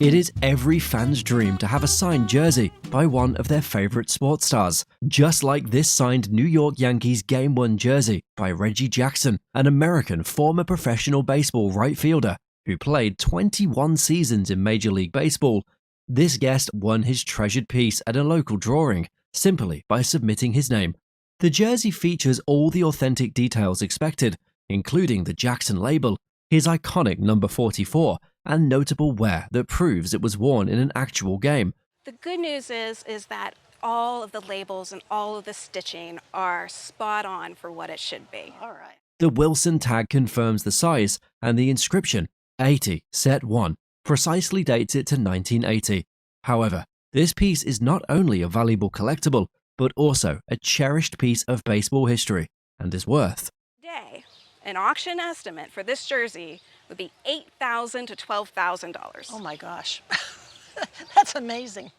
It is every fan's dream to have a signed jersey by one of their favorite sports stars, just like this signed New York Yankees Game 1 jersey by Reggie Jackson, an American former professional baseball right fielder who played 21 seasons in Major League Baseball. This guest won his treasured piece at a local drawing simply by submitting his name. The jersey features all the authentic details expected, including the Jackson label, his iconic number 44, and notable wear that proves it was worn in an actual game. The good news is that all of the labels and all of the stitching are spot on for what it should be. All right. The Wilson tag confirms the size, and the inscription, 80, set 1, precisely dates it to 1980. However, this piece is not only a valuable collectible, but also a cherished piece of baseball history, and is worth. Today, an auction estimate for this jersey would be $8,000 to $12,000. Oh my gosh. That's amazing.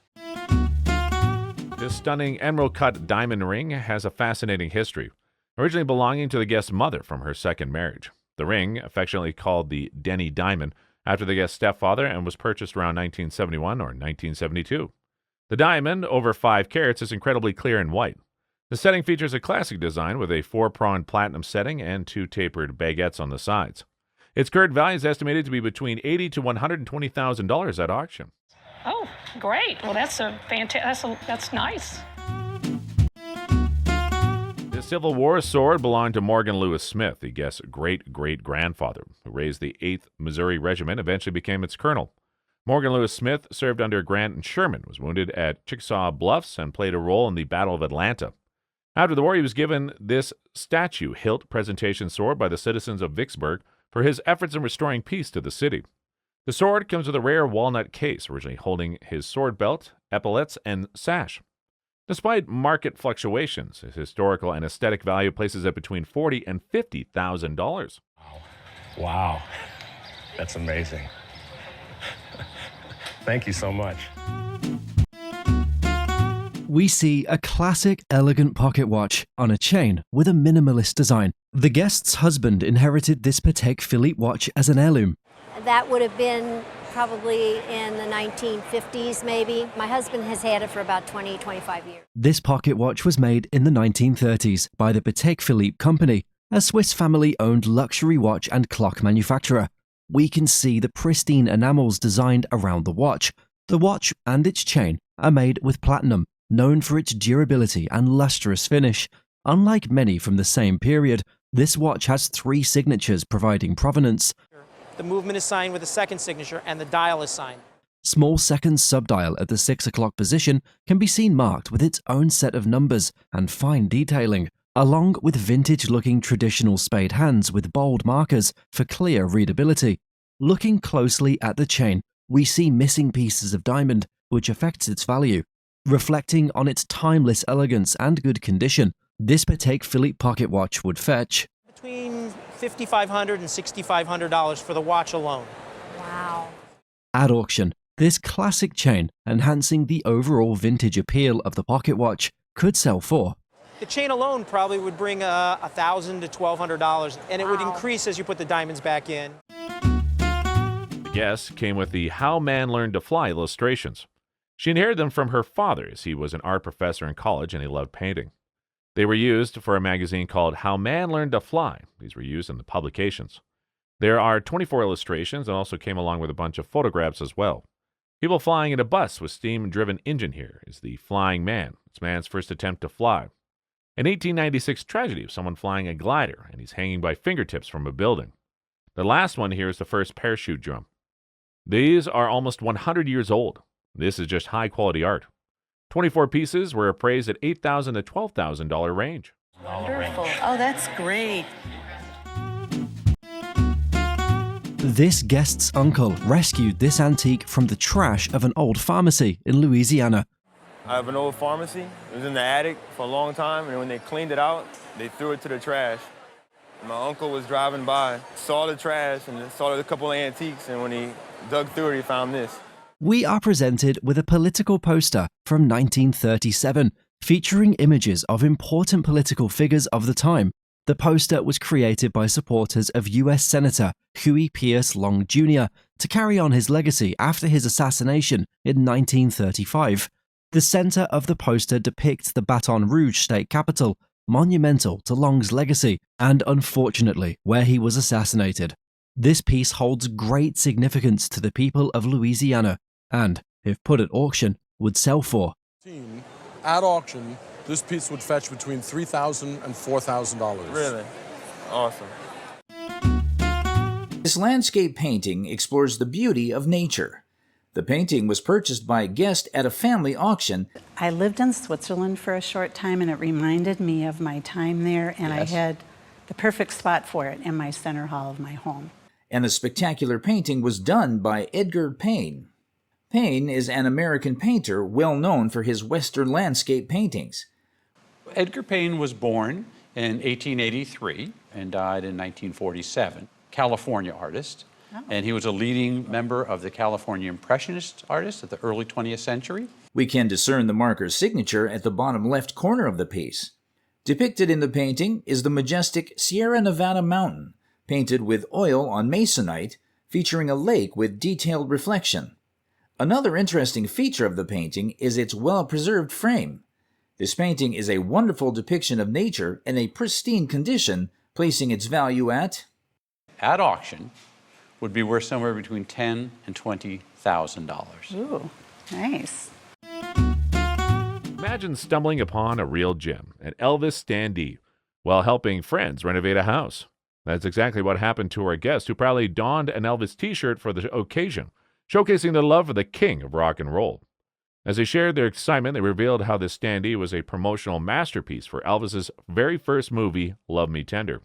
This stunning emerald-cut diamond ring has a fascinating history, originally belonging to the guest's mother from her second marriage. The ring, affectionately called the Denny diamond, after the guest's stepfather, and was purchased around 1971 or 1972. The diamond, over 5 carats, is incredibly clear and white. The setting features a classic design with a 4-pronged platinum setting and 2 tapered baguettes on the sides. Its current value is estimated to be between $80,000 to $120,000 at auction. Oh, great. Well, that's that's nice. The Civil War sword belonged to Morgan Lewis Smith, the guest's great-great-grandfather, who raised the 8th Missouri Regiment, eventually became its colonel. Morgan Lewis Smith served under Grant and Sherman, was wounded at Chickasaw Bluffs, and played a role in the Battle of Atlanta. After the war, he was given this statue hilt presentation sword by the citizens of Vicksburg for his efforts in restoring peace to the city. The sword comes with a rare walnut case, originally holding his sword belt, epaulets, and sash. Despite market fluctuations, his historical and aesthetic value places it between $40,000 and $50,000. Wow. That's amazing. Thank you so much. We see a classic, elegant pocket watch on a chain with a minimalist design. The guest's husband inherited this Patek Philippe watch as an heirloom. That would have been probably in the 1950s, maybe. My husband has had it for about 25 years. This pocket watch was made in the 1930s by the Patek Philippe Company, a Swiss family-owned luxury watch and clock manufacturer. We can see the pristine enamels designed around the watch. The watch and its chain are made with platinum, known for its durability and lustrous finish. Unlike many from the same period, this watch has 3 signatures providing provenance. The movement is signed with a second signature, and the dial is signed. Small second subdial at the 6 o'clock position can be seen marked with its own set of numbers and fine detailing, along with vintage-looking traditional spade hands with bold markers for clear readability. Looking closely at the chain, we see missing pieces of diamond, which affects its value. Reflecting on its timeless elegance and good condition, this Patek Philippe pocket watch would fetch Between $5,500 and $6,500 for the watch alone. Wow. at auction. This classic chain, enhancing the overall vintage appeal of the pocket watch, could sell for The chain alone probably would bring $1,000 to $1,200, and it would increase as you put the diamonds back in. The guest came with the How Man Learned to Fly illustrations. She inherited them from her father, as he was an art professor in college and he loved painting. They were used for a magazine called How Man Learned to Fly. These were used in the publications. There are 24 illustrations and also came along with a bunch of photographs as well. People flying in a bus with steam-driven engine here is the Flying Man. It's man's first attempt to fly. An 1896 tragedy of someone flying a glider, and he's hanging by fingertips from a building. The last one here is the first parachute jump. These are almost 100 years old. This is just high-quality art. 24 pieces were appraised at $8,000 to $12,000 range. Wonderful. Oh, that's great. This guest's uncle rescued this antique from the trash of an old pharmacy in Louisiana. I have an old pharmacy. It was in the attic for a long time, and when they cleaned it out, they threw it to the trash. My uncle was driving by, saw the trash, and saw a couple of antiques, and when he dug through it, he found this. We are presented with a political poster from 1937 featuring images of important political figures of the time. The poster was created by supporters of U.S. Senator Huey Pierce Long Jr., to carry on his legacy after his assassination in 1935. The center of the poster depicts the Baton Rouge state capitol, monumental to Lang's legacy and, unfortunately, where he was assassinated. This piece holds great significance to the people of Louisiana and, if put at auction, would sell for. At auction, this piece would fetch between $3,000 and $4,000. Really? Awesome. This landscape painting explores the beauty of nature. The painting was purchased by a guest at a family auction. I lived in Switzerland for a short time, and it reminded me of my time there, and I had the perfect spot for it in my center hall of my home. And the spectacular painting was done by Edgar Payne. Payne is an American painter well known for his Western landscape paintings. Edgar Payne was born in 1883 and died in 1947. California artist, and he was a leading member of the California Impressionist artists at the early 20th century. We can discern the marker's signature at the bottom left corner of the piece. Depicted in the painting is the majestic Sierra Nevada mountain, painted with oil on masonite, featuring a lake with detailed reflection. Another interesting feature of the painting is its well-preserved frame. This painting is a wonderful depiction of nature in a pristine condition, placing its value at auction would be worth somewhere between $10,000 and $20,000. Ooh, nice. Imagine stumbling upon a real gem, an Elvis standee, while helping friends renovate a house. That's exactly what happened to our guest, who proudly donned an Elvis t-shirt for the occasion, showcasing their love for the king of rock and roll. As they shared their excitement, they revealed how this standee was a promotional masterpiece for Elvis's very first movie, Love Me Tender.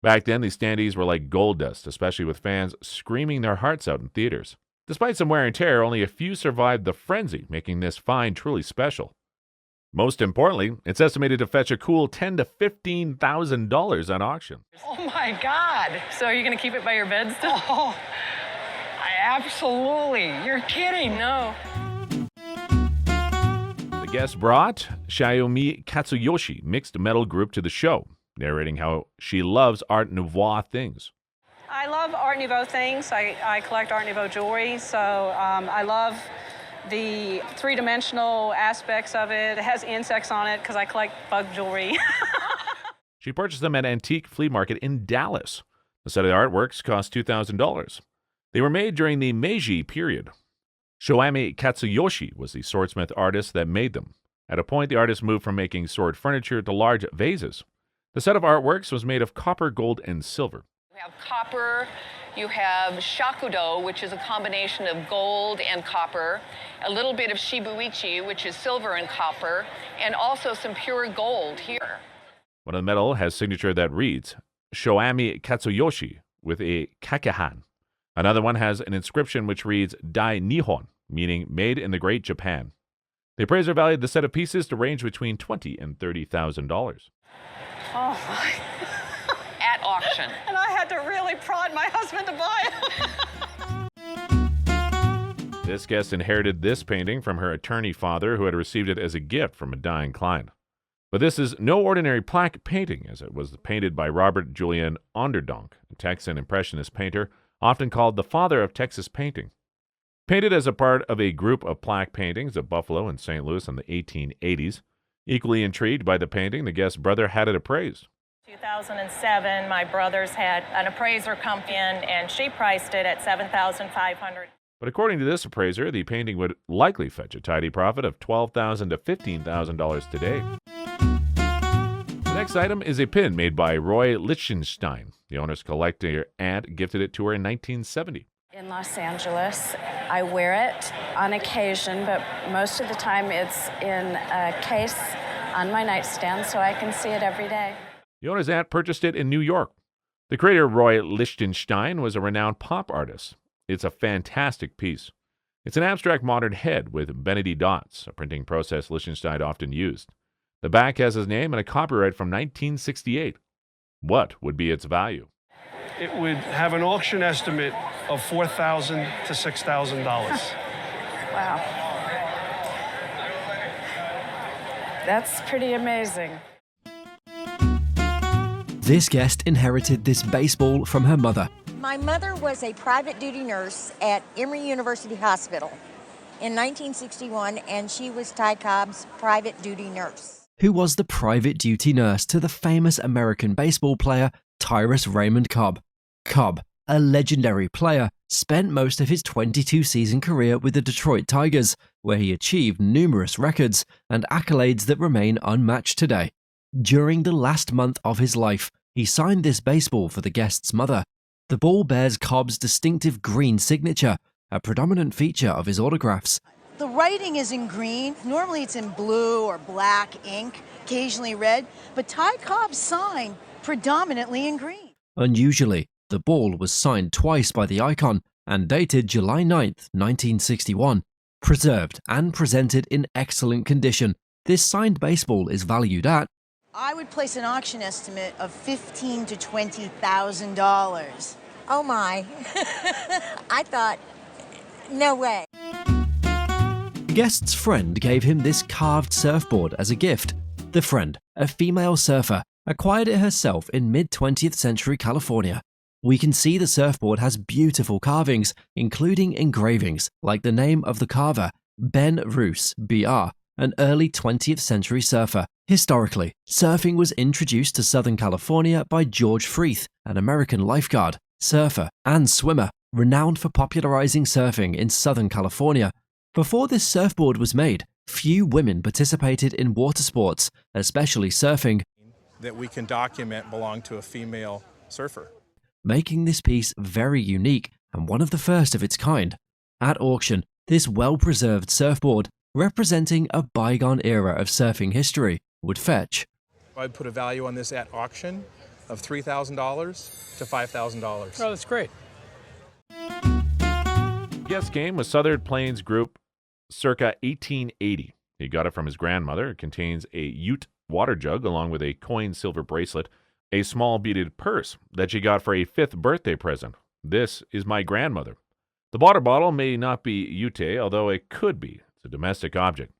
Back then, these standees were like gold dust, especially with fans screaming their hearts out in theaters. Despite some wear and tear, only a few survived the frenzy, making this find truly special. Most importantly, it's estimated to fetch a cool $10,000 to $15,000 on auction. Oh my God. So are you going to keep it by your bed still? Oh, absolutely. You're kidding. No. The guest brought Shomi Katsu Yoshi mixed metal group to the show, narrating how she loves Art Nouveau things. I love Art Nouveau things. I collect Art Nouveau jewelry, so I love the three-dimensional aspects of it. It has insects on it because I collect bug jewelry. She purchased them at an antique flea market in Dallas. The set of the artworks cost $2,000. They were made during the Meiji period. Shomi Katsu Yoshi was the swordsmith artist that made them. At a point, the artist moved from making sword furniture to large vases. The set of artworks was made of copper, gold, and silver. You have copper, you have shakudo, which is a combination of gold and copper, a little bit of shibuichi, which is silver and copper, and also some pure gold here. One of the metal has signature that reads, Shomi Katsu Yoshi, with a kakehan. Another one has an inscription which reads, Dai Nihon, meaning made in the Great Japan. The appraiser valued the set of pieces to range between $20,000 and $30,000. Oh my. At auction. And I had to really prod my husband to buy it. This guest inherited this painting from her attorney father, who had received it as a gift from a dying client. But this is no ordinary plaque painting, as it was painted by Robert Julian Onderdonk, a Texan impressionist painter, often called the father of Texas painting. Painted as a part of a group of plaque paintings at Buffalo and St. Louis in the 1880s, equally intrigued by the painting, the guest's brother had it appraised. 2007, my brothers had an appraiser come in, and she priced it at $7,500. But according to this appraiser, the painting would likely fetch a tidy profit of $12,000 to $15,000 today. The next item is a pin made by Roy Lichtenstein. The owner's collector aunt gifted it to her in 1970. In Los Angeles, I wear it on occasion, but most of the time it's in a case on my nightstand so I can see it every day. The owner's aunt purchased it in New York. The creator, Roy Lichtenstein, was a renowned pop artist. It's a fantastic piece. It's an abstract modern head with Benedy dots, a printing process Lichtenstein often used. The back has his name and a copyright from 1968. What would be its value? It would have an auction estimate of $4,000 to $6,000. Wow. That's pretty amazing. This guest inherited this baseball from her mother. My mother was a private duty nurse at Emory University Hospital in 1961, and she was Ty Cobb's private duty nurse. Who was the private duty nurse to the famous American baseball player Tyrus Raymond Cobb. Cobb, a legendary player, spent most of his 22-season career with the Detroit Tigers, where he achieved numerous records and accolades that remain unmatched today. During the last month of his life, he signed this baseball for the guest's mother. The ball bears Cobb's distinctive green signature, a predominant feature of his autographs. The writing is in green. Normally it's in blue or black ink, occasionally red, but Ty Cobb's sign predominantly in green. Unusually, the ball was signed twice by the icon and dated July 9th, 1961. Preserved and presented in excellent condition, this signed baseball is valued at I would place an auction estimate of $15,000 to $20,000. Oh my. I thought, no way. The guest's friend gave him this carved surfboard as a gift. The friend, a female surfer, acquired it herself in mid-20th century California. We can see the surfboard has beautiful carvings, including engravings like the name of the carver, Ben Roos, BR, an early 20th century surfer. Historically, surfing was introduced to Southern California by George Freeth, an American lifeguard, surfer, and swimmer, renowned for popularizing surfing in Southern California. Before this surfboard was made, few women participated in water sports, especially surfing, that we can document belong to a female surfer, making this piece very unique and one of the first of its kind. At auction, this well-preserved surfboard, representing a bygone era of surfing history, would fetch. I'd put a value on this at auction of $3,000 to $5,000. Oh, that's great. Guest came with Southern Plains Group circa 1880. He got it from his grandmother. It contains a Ute water jug along with a coin silver bracelet, a small beaded purse that she got for a 5th birthday present. This is my grandmother. The water bottle may not be Ute, although it could be. It's a domestic object.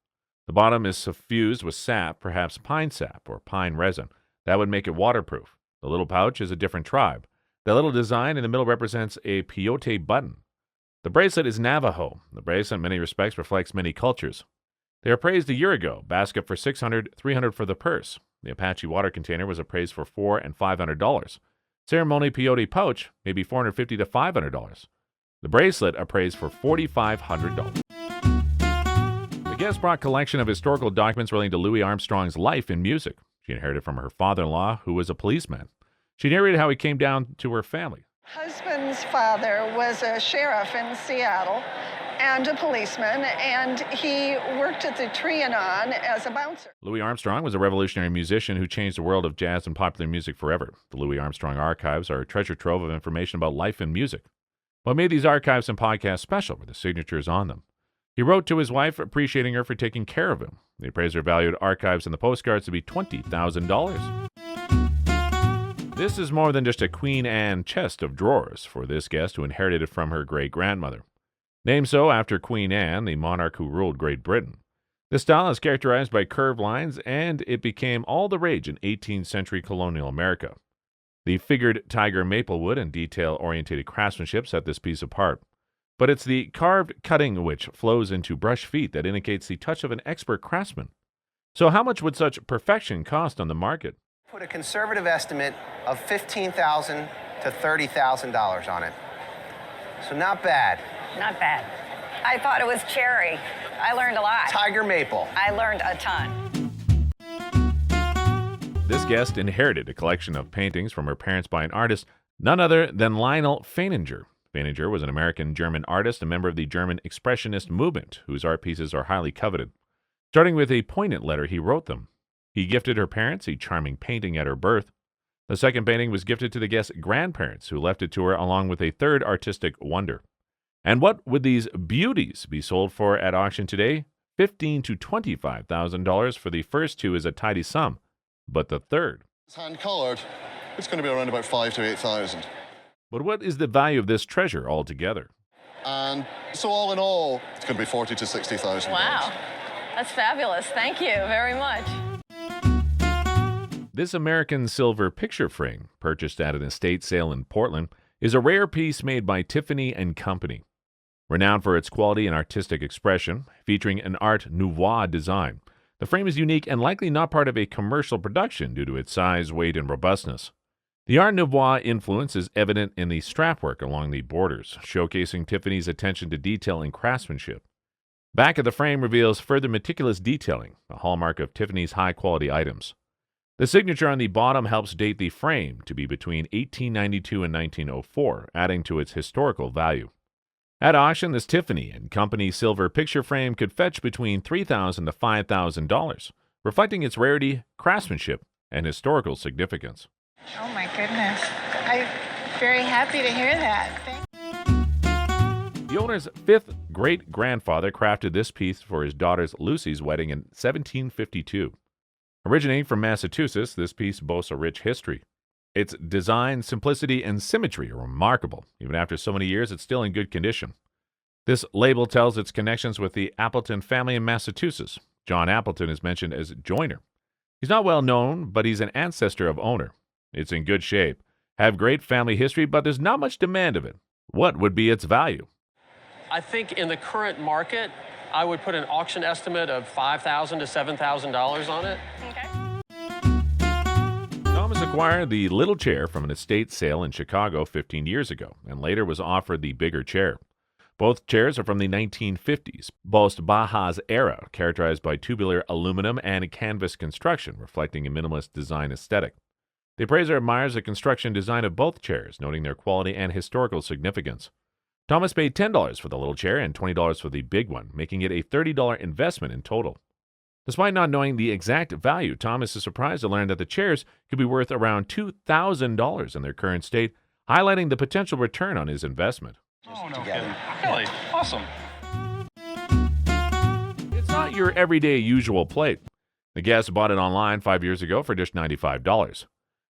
The bottom is suffused with sap, perhaps pine sap or pine resin. That would make it waterproof. The little pouch is a different tribe. The little design in the middle represents a peyote button. The bracelet is Navajo. The bracelet in many respects reflects many cultures. They were appraised a year ago. Basket for $600, $300 for the purse. The Apache water container was appraised for $400 and $500. Ceremony peyote pouch may be $450 to $500. The bracelet appraised for $4,500. The guest brought a collection of historical documents relating to Louis Armstrong's life in music. She inherited from her father-in-law, who was a policeman. She narrated how he came down to her family. Husband's father was a sheriff in Seattle and a policeman, and he worked at the Trianon as a bouncer. Louis Armstrong was a revolutionary musician who changed the world of jazz and popular music forever. The Louis Armstrong archives are a treasure trove of information about life and music. What made these archives and podcasts special were the signatures on them. He wrote to his wife, appreciating her for taking care of him. The appraiser valued archives and the postcards to be $20,000. This is more than just a Queen Anne chest of drawers for this guest who inherited it from her great-grandmother. Named so after Queen Anne, the monarch who ruled Great Britain. This style is characterized by curved lines, and it became all the rage in 18th century colonial America. The figured tiger maplewood and detail-oriented craftsmanship set this piece apart. But it's the carved cutting which flows into brush feet that indicates the touch of an expert craftsman. So how much would such perfection cost on the market? Put a conservative estimate of $15,000 to $30,000 on it. So not bad. Not bad. I thought it was cherry. I learned a lot. Tiger maple. I learned a ton. This guest inherited a collection of paintings from her parents by an artist none other than Lionel Feininger. Feininger was an American-German artist, a member of the German Expressionist movement, whose art pieces are highly coveted. Starting with a poignant letter, he wrote them. He gifted her parents a charming painting at her birth. The second painting was gifted to the guest's grandparents, who left it to her along with a third artistic wonder. And what would these beauties be sold for at auction today? $15,000 to $25,000 for the first two is a tidy sum, but the third. It's hand-colored. It's going to be around about $5,000 to $8,000. But what is the value of this treasure altogether? And so all in all, it's going to be $40,000 to $60,000. Wow, that's fabulous. Thank you very much. This American silver picture frame, purchased at an estate sale in Portland, is a rare piece made by Tiffany and Company. Renowned for its quality and artistic expression, featuring an Art Nouveau design, the frame is unique and likely not part of a commercial production due to its size, weight, and robustness. The Art Nouveau influence is evident in the strapwork along the borders, showcasing Tiffany's attention to detail and craftsmanship. Back of the frame reveals further meticulous detailing, a hallmark of Tiffany's high-quality items. The signature on the bottom helps date the frame to be between 1892 and 1904, adding to its historical value. At auction, this Tiffany and Company silver picture frame could fetch between $3,000 to $5,000, reflecting its rarity, craftsmanship, and historical significance. Oh my goodness. I'm very happy to hear that. The owner's fifth great-grandfather crafted this piece for his daughter's Lucy's wedding in 1752. Originating from Massachusetts, this piece boasts a rich history. Its design, simplicity, and symmetry are remarkable. Even after so many years, it's still in good condition. This label tells its connections with the Appleton family in Massachusetts. John Appleton is mentioned as joiner. He's not well known, but he's an ancestor of owner. It's in good shape, have great family history, but there's not much demand of it. What would be its value? I think in the current market, I would put an auction estimate of $5,000 to $7,000 on it. Okay. Thomas acquired the little chair from an estate sale in Chicago 15 years ago, and later was offered the bigger chair. Both chairs are from the 1950s, boast Baja's era, characterized by tubular aluminum and canvas construction, reflecting a minimalist design aesthetic. The appraiser admires the construction design of both chairs, noting their quality and historical significance. Thomas paid $10 for the little chair and $20 for the big one, making it a $30 investment in total. Despite not knowing the exact value, Thomas is surprised to learn that the chairs could be worth around $2,000 in their current state, highlighting the potential return on his investment. Oh, no kidding. Really? Awesome. It's not your everyday usual plate. The guests bought it online 5 years ago for just $95.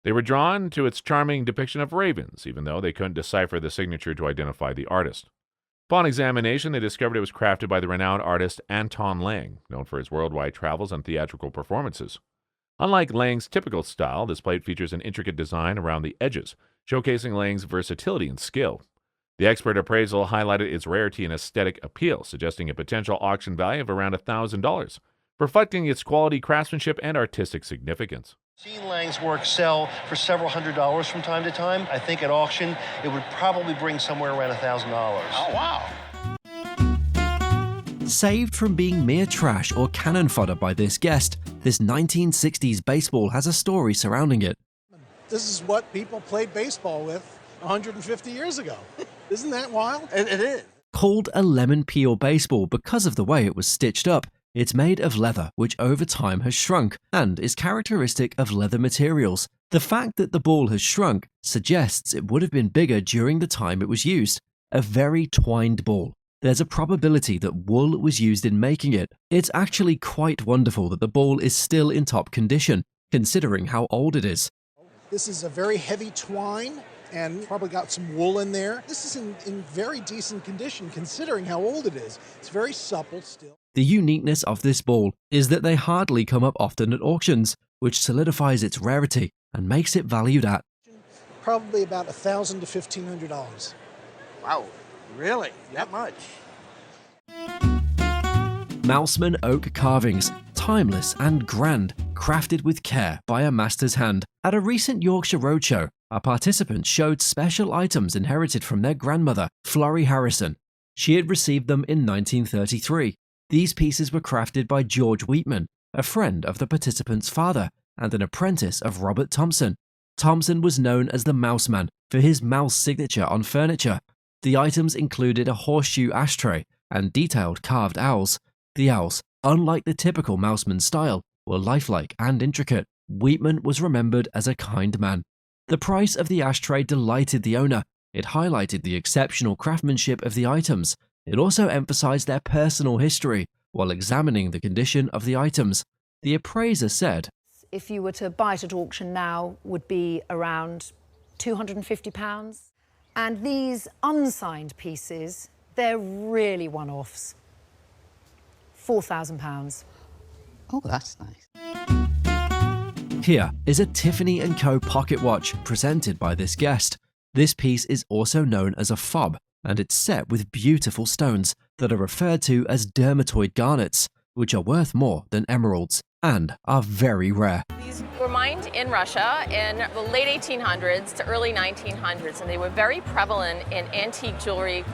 They were drawn to its charming depiction of ravens, even though they couldn't decipher the signature to identify the artist. Upon examination, they discovered it was crafted by the renowned artist Anton Lang, known for his worldwide travels and theatrical performances. Unlike Lang's typical style, this plate features an intricate design around the edges, showcasing Lang's versatility and skill. The expert appraisal highlighted its rarity and aesthetic appeal, suggesting a potential auction value of around $1,000, reflecting its quality, craftsmanship, and artistic significance. Seen Lang's work sell for several $100s from time to time. I think at auction, it would probably bring somewhere around $1,000. Oh, wow. Saved from being mere trash or cannon fodder by this guest, this 1960s baseball has a story surrounding it. This is what people played baseball with 150 years ago. Isn't that wild? It is. Called a lemon peel baseball because of the way it was stitched up, it's made of leather, which over time has shrunk and is characteristic of leather materials. The fact that the ball has shrunk suggests it would have been bigger during the time it was used. A very twined ball. There's a probability that wool was used in making it. It's actually quite wonderful that the ball is still in top condition, considering how old it is. This is a very heavy twine and probably got some wool in there. This is in very decent condition considering how old it is. It's very supple still. The uniqueness of this ball is that they hardly come up often at auctions, which solidifies its rarity and makes it valued at probably about $1,000 to $1,500. Wow, really? That much? Mouseman oak carvings, timeless and grand, crafted with care by a master's hand. At a recent Yorkshire Roadshow, our participants showed special items inherited from their grandmother, Florrie Harrison. She had received them in 1933. These pieces were crafted by George Wheatman, a friend of the participant's father and an apprentice of Robert Thompson. Thompson was known as the Mouseman for his mouse signature on furniture. The items included a horseshoe ashtray and detailed carved owls. The owls, unlike the typical Mouseman style, were lifelike and intricate. Wheatman was remembered as a kind man. The price of the ashtray delighted the owner. It highlighted the exceptional craftsmanship of the items. It also emphasized their personal history while examining the condition of the items. The appraiser said, if you were to buy it at auction now, would be around £250. And these unsigned pieces, they're really one-offs. £4,000. Oh, that's nice. Here is a Tiffany & Co. pocket watch presented by this guest. This piece is also known as a fob, and it's set with beautiful stones that are referred to as dermatoid garnets, which are worth more than emeralds and are very rare. These were mined in Russia in the late 1800s to early 1900s, and they were very prevalent in antique jewelry,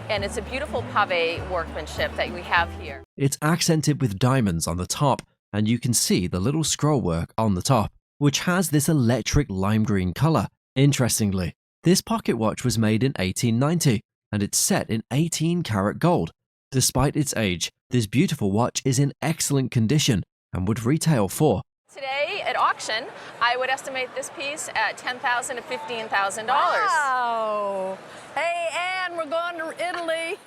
and it's a beautiful pave workmanship that we have here. It's accented with diamonds on the top, and you can see the little scroll work on the top, which has this electric lime green color. Interestingly, this pocket watch was made in 1890, and it's set in 18-karat gold. Despite its age, this beautiful watch is in excellent condition and would retail for. Today at auction, I would estimate this piece at $10,000 to $15,000. Wow! Hey, Anne, we're going to Italy.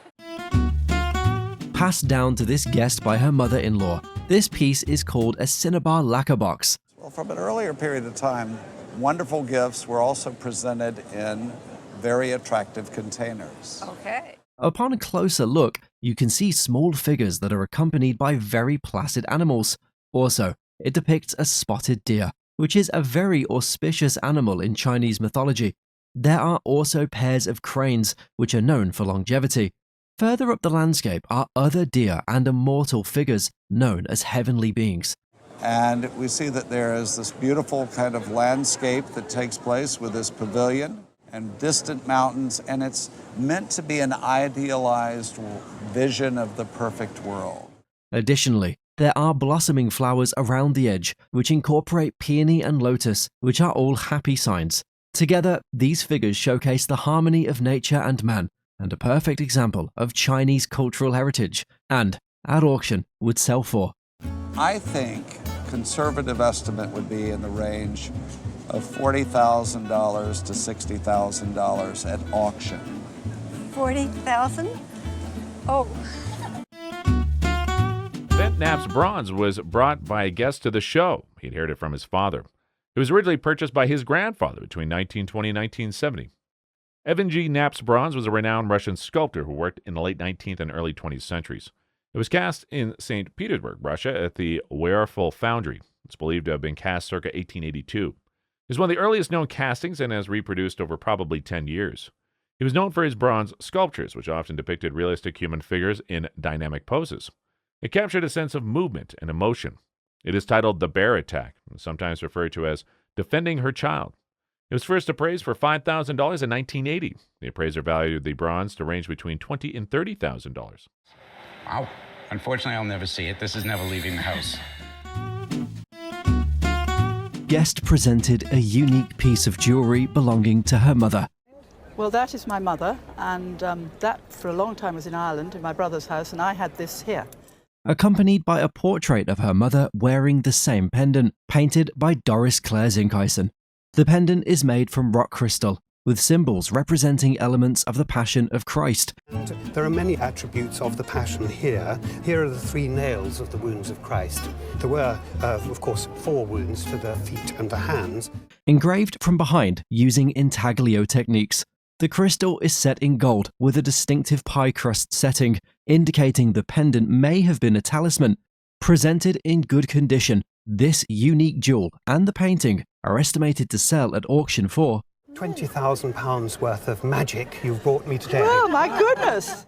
Passed down to this guest by her mother-in-law, this piece is called a Cinnabar lacquer box. Well, from an earlier period of time, wonderful gifts were also presented in very attractive containers. Okay. Upon a closer look, you can see small figures that are accompanied by very placid animals. Also, it depicts a spotted deer, which is a very auspicious animal in Chinese mythology. There are also pairs of cranes, which are known for longevity. Further up the landscape are other deer and immortal figures known as heavenly beings. And we see that there is this beautiful kind of landscape that takes place with this pavilion and distant mountains, and it's meant to be an idealized vision of the perfect world. Additionally, there are blossoming flowers around the edge, which incorporate peony and lotus, which are all happy signs. Together, these figures showcase the harmony of nature and man, and a perfect example of Chinese cultural heritage, and, at auction, would sell for. I think conservative estimate would be in the range of $40,000 to $60,000 at auction. 40,000? Oh. Bent Knapp's bronze was brought by a guest to the show. He inherited it from his father. It was originally purchased by his grandfather between 1920 and 1970. Evgeny Knapp's bronze was a renowned Russian sculptor who worked in the late 19th and early 20th centuries. It was cast in St. Petersburg, Russia, at the Werfel Foundry. It's believed to have been cast circa 1882. It is one of the earliest known castings and has reproduced over probably 10 years. He was known for his bronze sculptures, which often depicted realistic human figures in dynamic poses. It captured a sense of movement and emotion. It is titled The Bear Attack, and sometimes referred to as Defending Her Child. It was first appraised for $5,000 in 1980. The appraiser valued the bronze to range between $20,000 and $30,000. Wow. Unfortunately, I'll never see it. This is never leaving the house. Guest presented a unique piece of jewelry belonging to her mother. Well, that is my mother, and that for a long time was in Ireland, in my brother's house, and I had this here. Accompanied by a portrait of her mother wearing the same pendant, painted by Doris Clare Zinkeisen. The pendant is made from rock crystal, with symbols representing elements of the Passion of Christ. There are many attributes of the Passion here. Here are the 3 nails of the wounds of Christ. There were, of course, 4 wounds to the feet and the hands. Engraved from behind using intaglio techniques. The crystal is set in gold with a distinctive pie crust setting, indicating the pendant may have been a talisman. Presented in good condition, this unique jewel and the painting are estimated to sell at auction for £20,000 worth of magic you've brought me today. Oh, my goodness!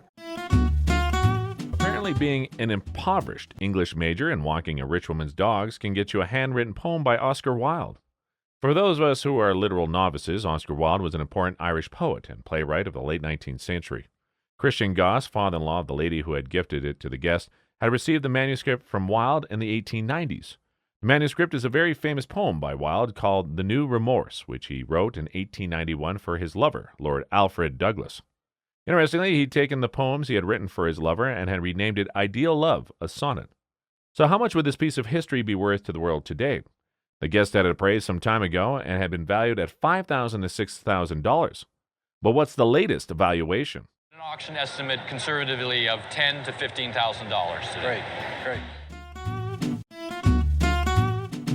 Apparently, being an impoverished English major and walking a rich woman's dogs can get you a handwritten poem by Oscar Wilde. For those of us who are literal novices, Oscar Wilde was an important Irish poet and playwright of the late 19th century. Christian Goss, father-in-law of the lady who had gifted it to the guest, had received the manuscript from Wilde in the 1890s. The manuscript is a very famous poem by Wilde called The New Remorse, which he wrote in 1891 for his lover, Lord Alfred Douglas. Interestingly, he'd taken the poems he had written for his lover and had renamed it Ideal Love, a sonnet. So how much would this piece of history be worth to the world today? The guest had it appraised some time ago and had been valued at $5,000 to $6,000. But what's the latest valuation? An auction estimate conservatively of $10,000 to $15,000 today. Great.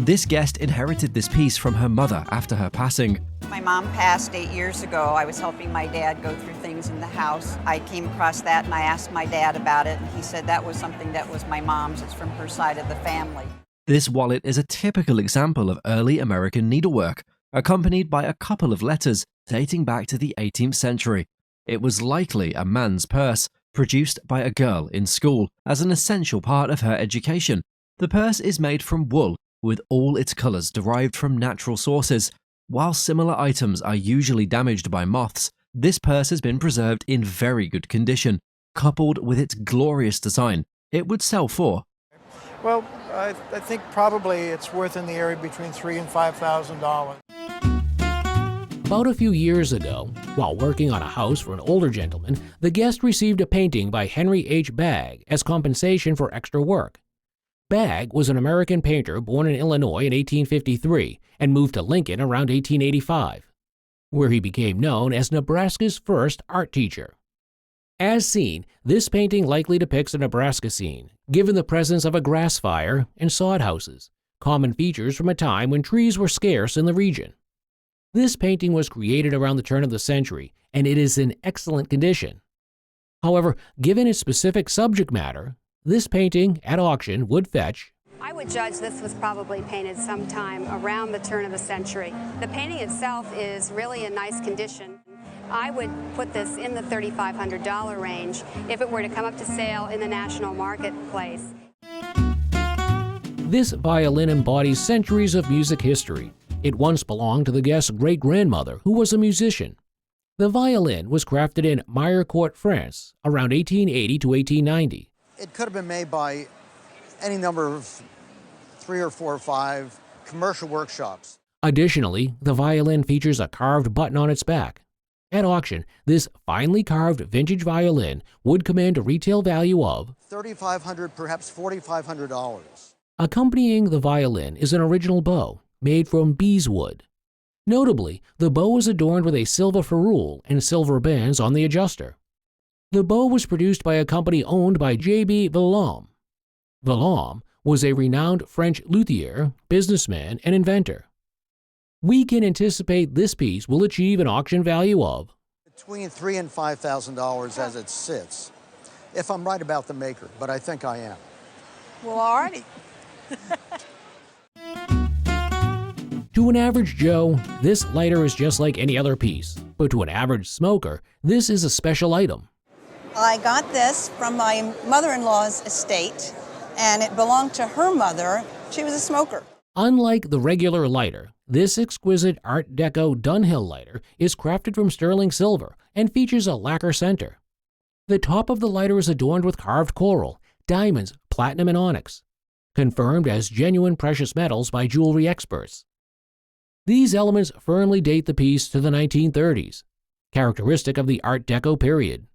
This guest inherited this piece from her mother after her passing. My mom passed 8 years ago. I was helping my dad go through things in the house. I came across that and I asked my dad about it, and he said that was something that was my mom's. It's from her side of the family. This wallet is a typical example of early American needlework, accompanied by a couple of letters dating back to the 18th century. It was likely a man's purse, produced by a girl in school as an essential part of her education. The purse is made from wool, with all its colors derived from natural sources. While similar items are usually damaged by moths, this purse has been preserved in very good condition. Coupled with its glorious design, it would sell for. Well, I think probably it's worth in the area between $3,000 and $5,000. About a few years ago, while working on a house for an older gentleman, the guest received a painting by Henry H. Bagg as compensation for extra work. Bagg was an American painter born in Illinois in 1853 and moved to Lincoln around 1885, where he became known as Nebraska's first art teacher. As seen, this painting likely depicts a Nebraska scene, given the presence of a grass fire and sod houses, common features from a time when trees were scarce in the region. This painting was created around the turn of the century, and it is in excellent condition. However, given its specific subject matter, this painting at auction would fetch. I would judge this was probably painted sometime around the turn of the century. The painting itself is really in nice condition. I would put this in the $3,500 range if it were to come up to sale in the national marketplace. This violin embodies centuries of music history. It once belonged to the guest's great-grandmother, who was a musician. The violin was crafted in Mirecourt, France, around 1880 to 1890. It could have been made by any number of 3 or 4 or 5 commercial workshops. Additionally, the violin features a carved button on its back. At auction, this finely carved vintage violin would command a retail value of $3,500, perhaps $4,500. Accompanying the violin is an original bow made from beeswood. Notably, the bow is adorned with a silver ferrule and silver bands on the adjuster. The bow was produced by a company owned by J.B. Villaume. Villaume was a renowned French luthier, businessman, and inventor. We can anticipate this piece will achieve an auction value of between $3,000 and $5,000 as it sits, if I'm right about the maker, but I think I am. Well, alrighty. To an average Joe, this lighter is just like any other piece, but to an average smoker, this is a special item. I got this from my mother-in-law's estate, and it belonged to her mother. She was a smoker. Unlike the regular lighter, this exquisite Art Deco Dunhill lighter is crafted from sterling silver and features a lacquer center. The top of the lighter is adorned with carved coral, diamonds, platinum, and onyx, confirmed as genuine precious metals by jewelry experts. These elements firmly date the piece to the 1930s, characteristic of the Art Deco period.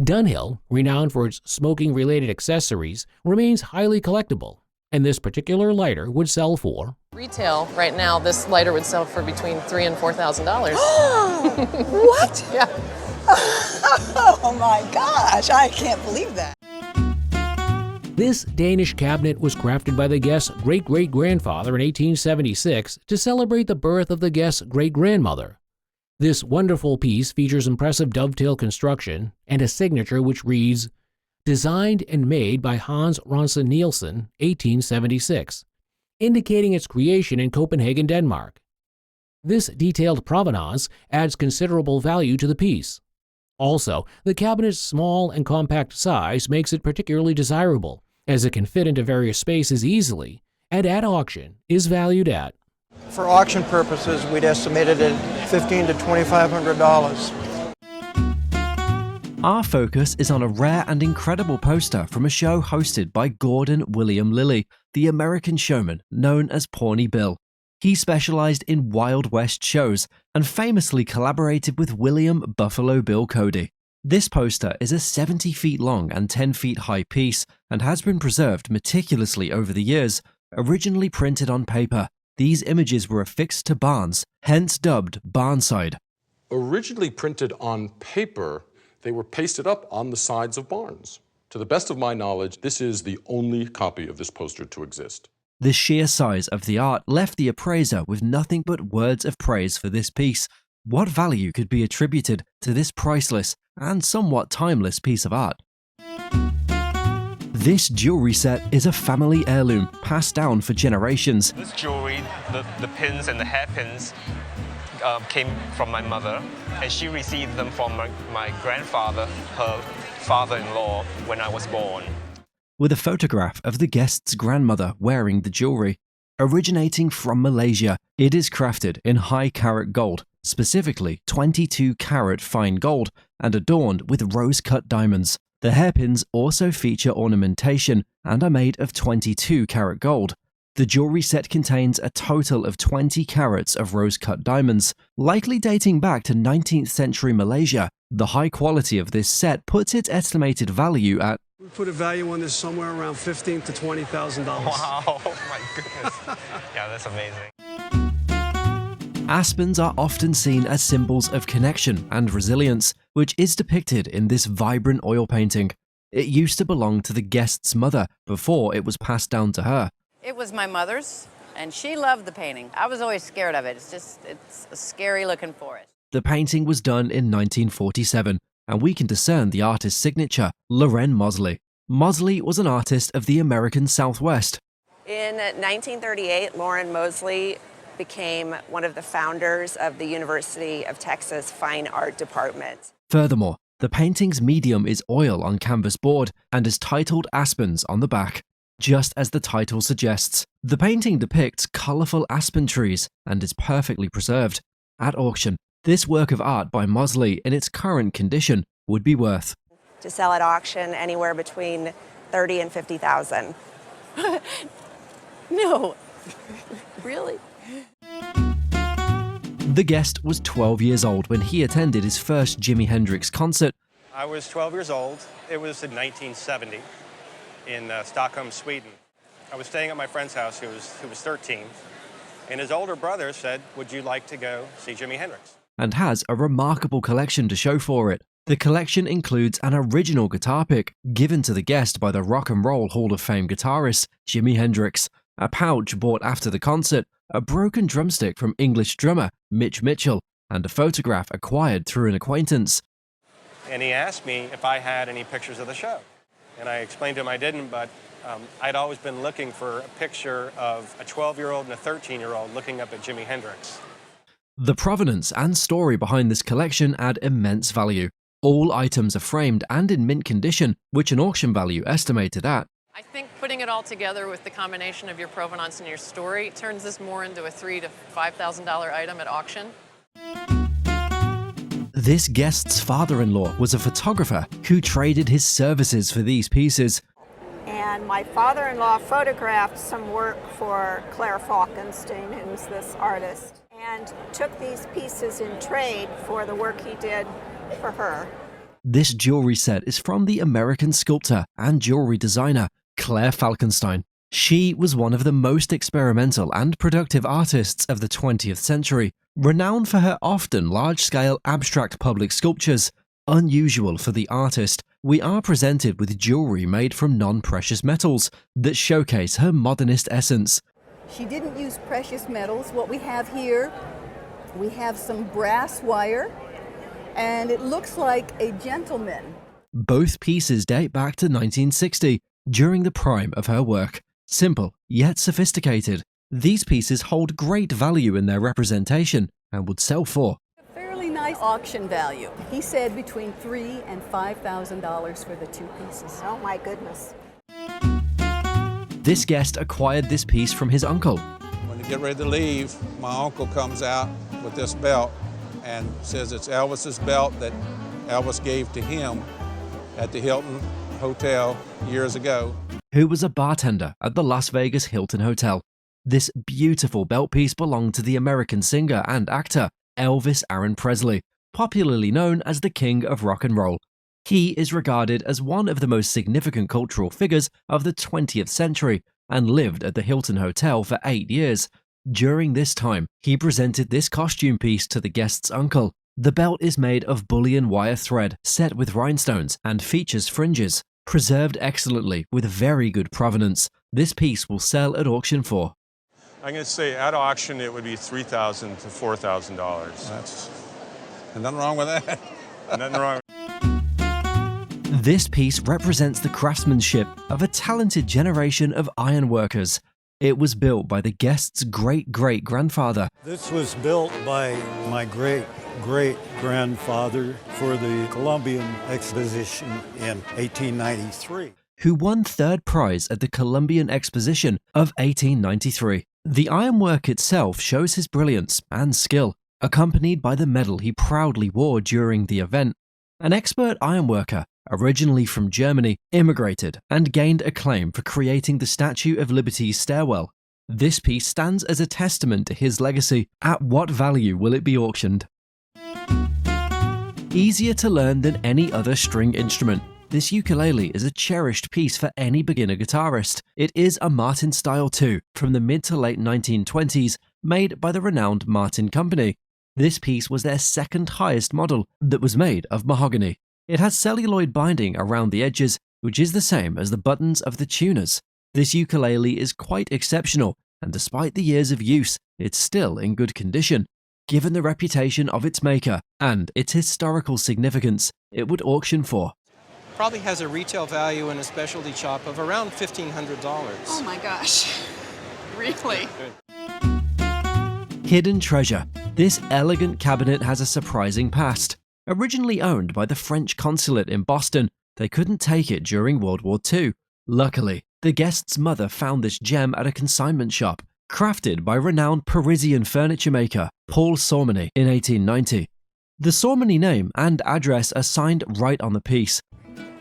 Dunhill, renowned for its smoking-related accessories, remains highly collectible, and this particular lighter would sell for Retail, right now, this lighter would sell for between $3,000 and $4,000. What? Yeah. Oh my gosh, I can't believe that. This Danish cabinet was crafted by the guest's great-great-grandfather in 1876 to celebrate the birth of the guest's great-grandmother. This wonderful piece features impressive dovetail construction and a signature which reads, "Designed and made by Hans Ronson Nielsen, 1876," indicating its creation in Copenhagen, Denmark. This detailed provenance adds considerable value to the piece. Also, the cabinet's small and compact size makes it particularly desirable, as it can fit into various spaces easily, and at auction is valued at. For auction purposes, we'd estimated it at $1,500 to $2,500. Our focus is on a rare and incredible poster from a show hosted by Gordon William Lilly, the American showman known as Pawnee Bill. He specialized in Wild West shows and famously collaborated with William Buffalo Bill Cody. This poster is a 70 feet long and 10 feet high piece and has been preserved meticulously over the years. Originally printed on paper, these images were affixed to barns, hence dubbed Barnside. Originally printed on paper, they were pasted up on the sides of barns. To the best of my knowledge, this is the only copy of this poster to exist. The sheer size of the art left the appraiser with nothing but words of praise for this piece. What value could be attributed to this priceless and somewhat timeless piece of art? This jewelry set is a family heirloom passed down for generations. This jewelry, the pins and the hairpins, came from my mother, and she received them from my grandfather, her father-in-law, when I was born. With a photograph of the guest's grandmother wearing the jewelry. Originating from Malaysia, it is crafted in high-carat gold, specifically 22-carat fine gold, and adorned with rose-cut diamonds. The hairpins also feature ornamentation and are made of 22-carat gold. The jewelry set contains a total of 20 carats of rose-cut diamonds, likely dating back to 19th century Malaysia. The high quality of this set puts its estimated value at We put a value on this somewhere around $15,000 to $20,000. Wow, my goodness. Yeah, that's amazing. Aspens are often seen as symbols of connection and resilience, which is depicted in this vibrant oil painting. It used to belong to the guest's mother before it was passed down to her. It was my mother's, and she loved the painting. I was always scared of it. It's scary looking for it. The painting was done in 1947, and we can discern the artist's signature, Loren Mosley. Mosley was an artist of the American Southwest. In 1938, Loren Mosley became one of the founders of the University of Texas Fine Art Department. Furthermore, the painting's medium is oil on canvas board and is titled Aspens on the back. Just as the title suggests, the painting depicts colourful aspen trees and is perfectly preserved. At auction, this work of art by Mosley in its current condition would be worth To sell at auction anywhere between $30,000 and $50,000. No, really? The guest was 12 years old when he attended his first Jimi Hendrix concert. I was 12 years old. It was in 1970 in Stockholm, Sweden. I was staying at my friend's house who was 13, and his older brother said, "Would you like to go see Jimi Hendrix?" And has a remarkable collection to show for it. The collection includes an original guitar pick given to the guest by the Rock and Roll Hall of Fame guitarist Jimi Hendrix, a pouch bought after the concert, a broken drumstick from English drummer Mitch Mitchell, and a photograph acquired through an acquaintance. And he asked me if I had any pictures of the show. And I explained to him I didn't, but I'd always been looking for a picture of a 12-year-old and a 13-year-old looking up at Jimi Hendrix. The provenance and story behind this collection add immense value. All items are framed and in mint condition, which an auction value estimated at. I think putting it all together with the combination of your provenance and your story turns this more into a $3,000 to $5,000 item at auction. This guest's father-in-law was a photographer who traded his services for these pieces. And my father-in-law photographed some work for Claire Falkenstein, who's this artist, and took these pieces in trade for the work he did for her. This jewelry set is from the American sculptor and jewelry designer Claire Falkenstein. She was one of the most experimental and productive artists of the 20th century, renowned for her often large-scale abstract public sculptures. Unusual for the artist, we are presented with jewelry made from non-precious metals that showcase her modernist essence. She didn't use precious metals. What we have here, we have some brass wire, and it looks like a gentleman. Both pieces date back to 1960, during the prime of her work. Simple, yet sophisticated. These pieces hold great value in their representation and would sell for Fairly nice auction value. He said between $3,000 and $5,000 for the two pieces. Oh my goodness. This guest acquired this piece from his uncle. When you get ready to leave, my uncle comes out with this belt and says it's Elvis's belt that Elvis gave to him at the Hilton Hotel years ago. Who was a bartender at the Las Vegas Hilton Hotel. This beautiful belt piece belonged to the American singer and actor Elvis Aaron Presley, popularly known as the King of Rock and Roll. He is regarded as one of the most significant cultural figures of the 20th century and lived at the Hilton Hotel for 8 years. During this time, he presented this costume piece to the guest's uncle. The belt is made of bullion wire thread set with rhinestones and features fringes. Preserved excellently with very good provenance, this piece will sell at auction for I'm going to say at auction it would be $3,000 to $4,000. That's nothing wrong with that. Nothing wrong. This piece represents the craftsmanship of a talented generation of ironworkers. It was built by the guest's great-great-grandfather. This was built by my great-great-grandfather for the Columbian Exposition in 1893. Who won third prize at the Columbian Exposition of 1893. The ironwork itself shows his brilliance and skill, accompanied by the medal he proudly wore during the event. An expert ironworker, originally from Germany, immigrated and gained acclaim for creating the Statue of Liberty's stairwell. This piece stands as a testament to his legacy. At what value will it be auctioned? Easier to learn than any other string instrument, this ukulele is a cherished piece for any beginner guitarist. It is a Martin Style 2 from the mid to late 1920s, made by the renowned Martin Company. This piece was their second highest model that was made of mahogany. It has celluloid binding around the edges, which is the same as the buttons of the tuners. This ukulele is quite exceptional, and despite the years of use, it's still in good condition. Given the reputation of its maker and its historical significance, it would auction for probably has a retail value in a specialty shop of around $1,500. Oh my gosh, really? Hidden treasure. This elegant cabinet has a surprising past. Originally owned by the French consulate in Boston, they couldn't take it during World War II. Luckily, the guest's mother found this gem at a consignment shop, crafted by renowned Parisian furniture maker Paul Sormany in 1890. The Sormany name and address are signed right on the piece.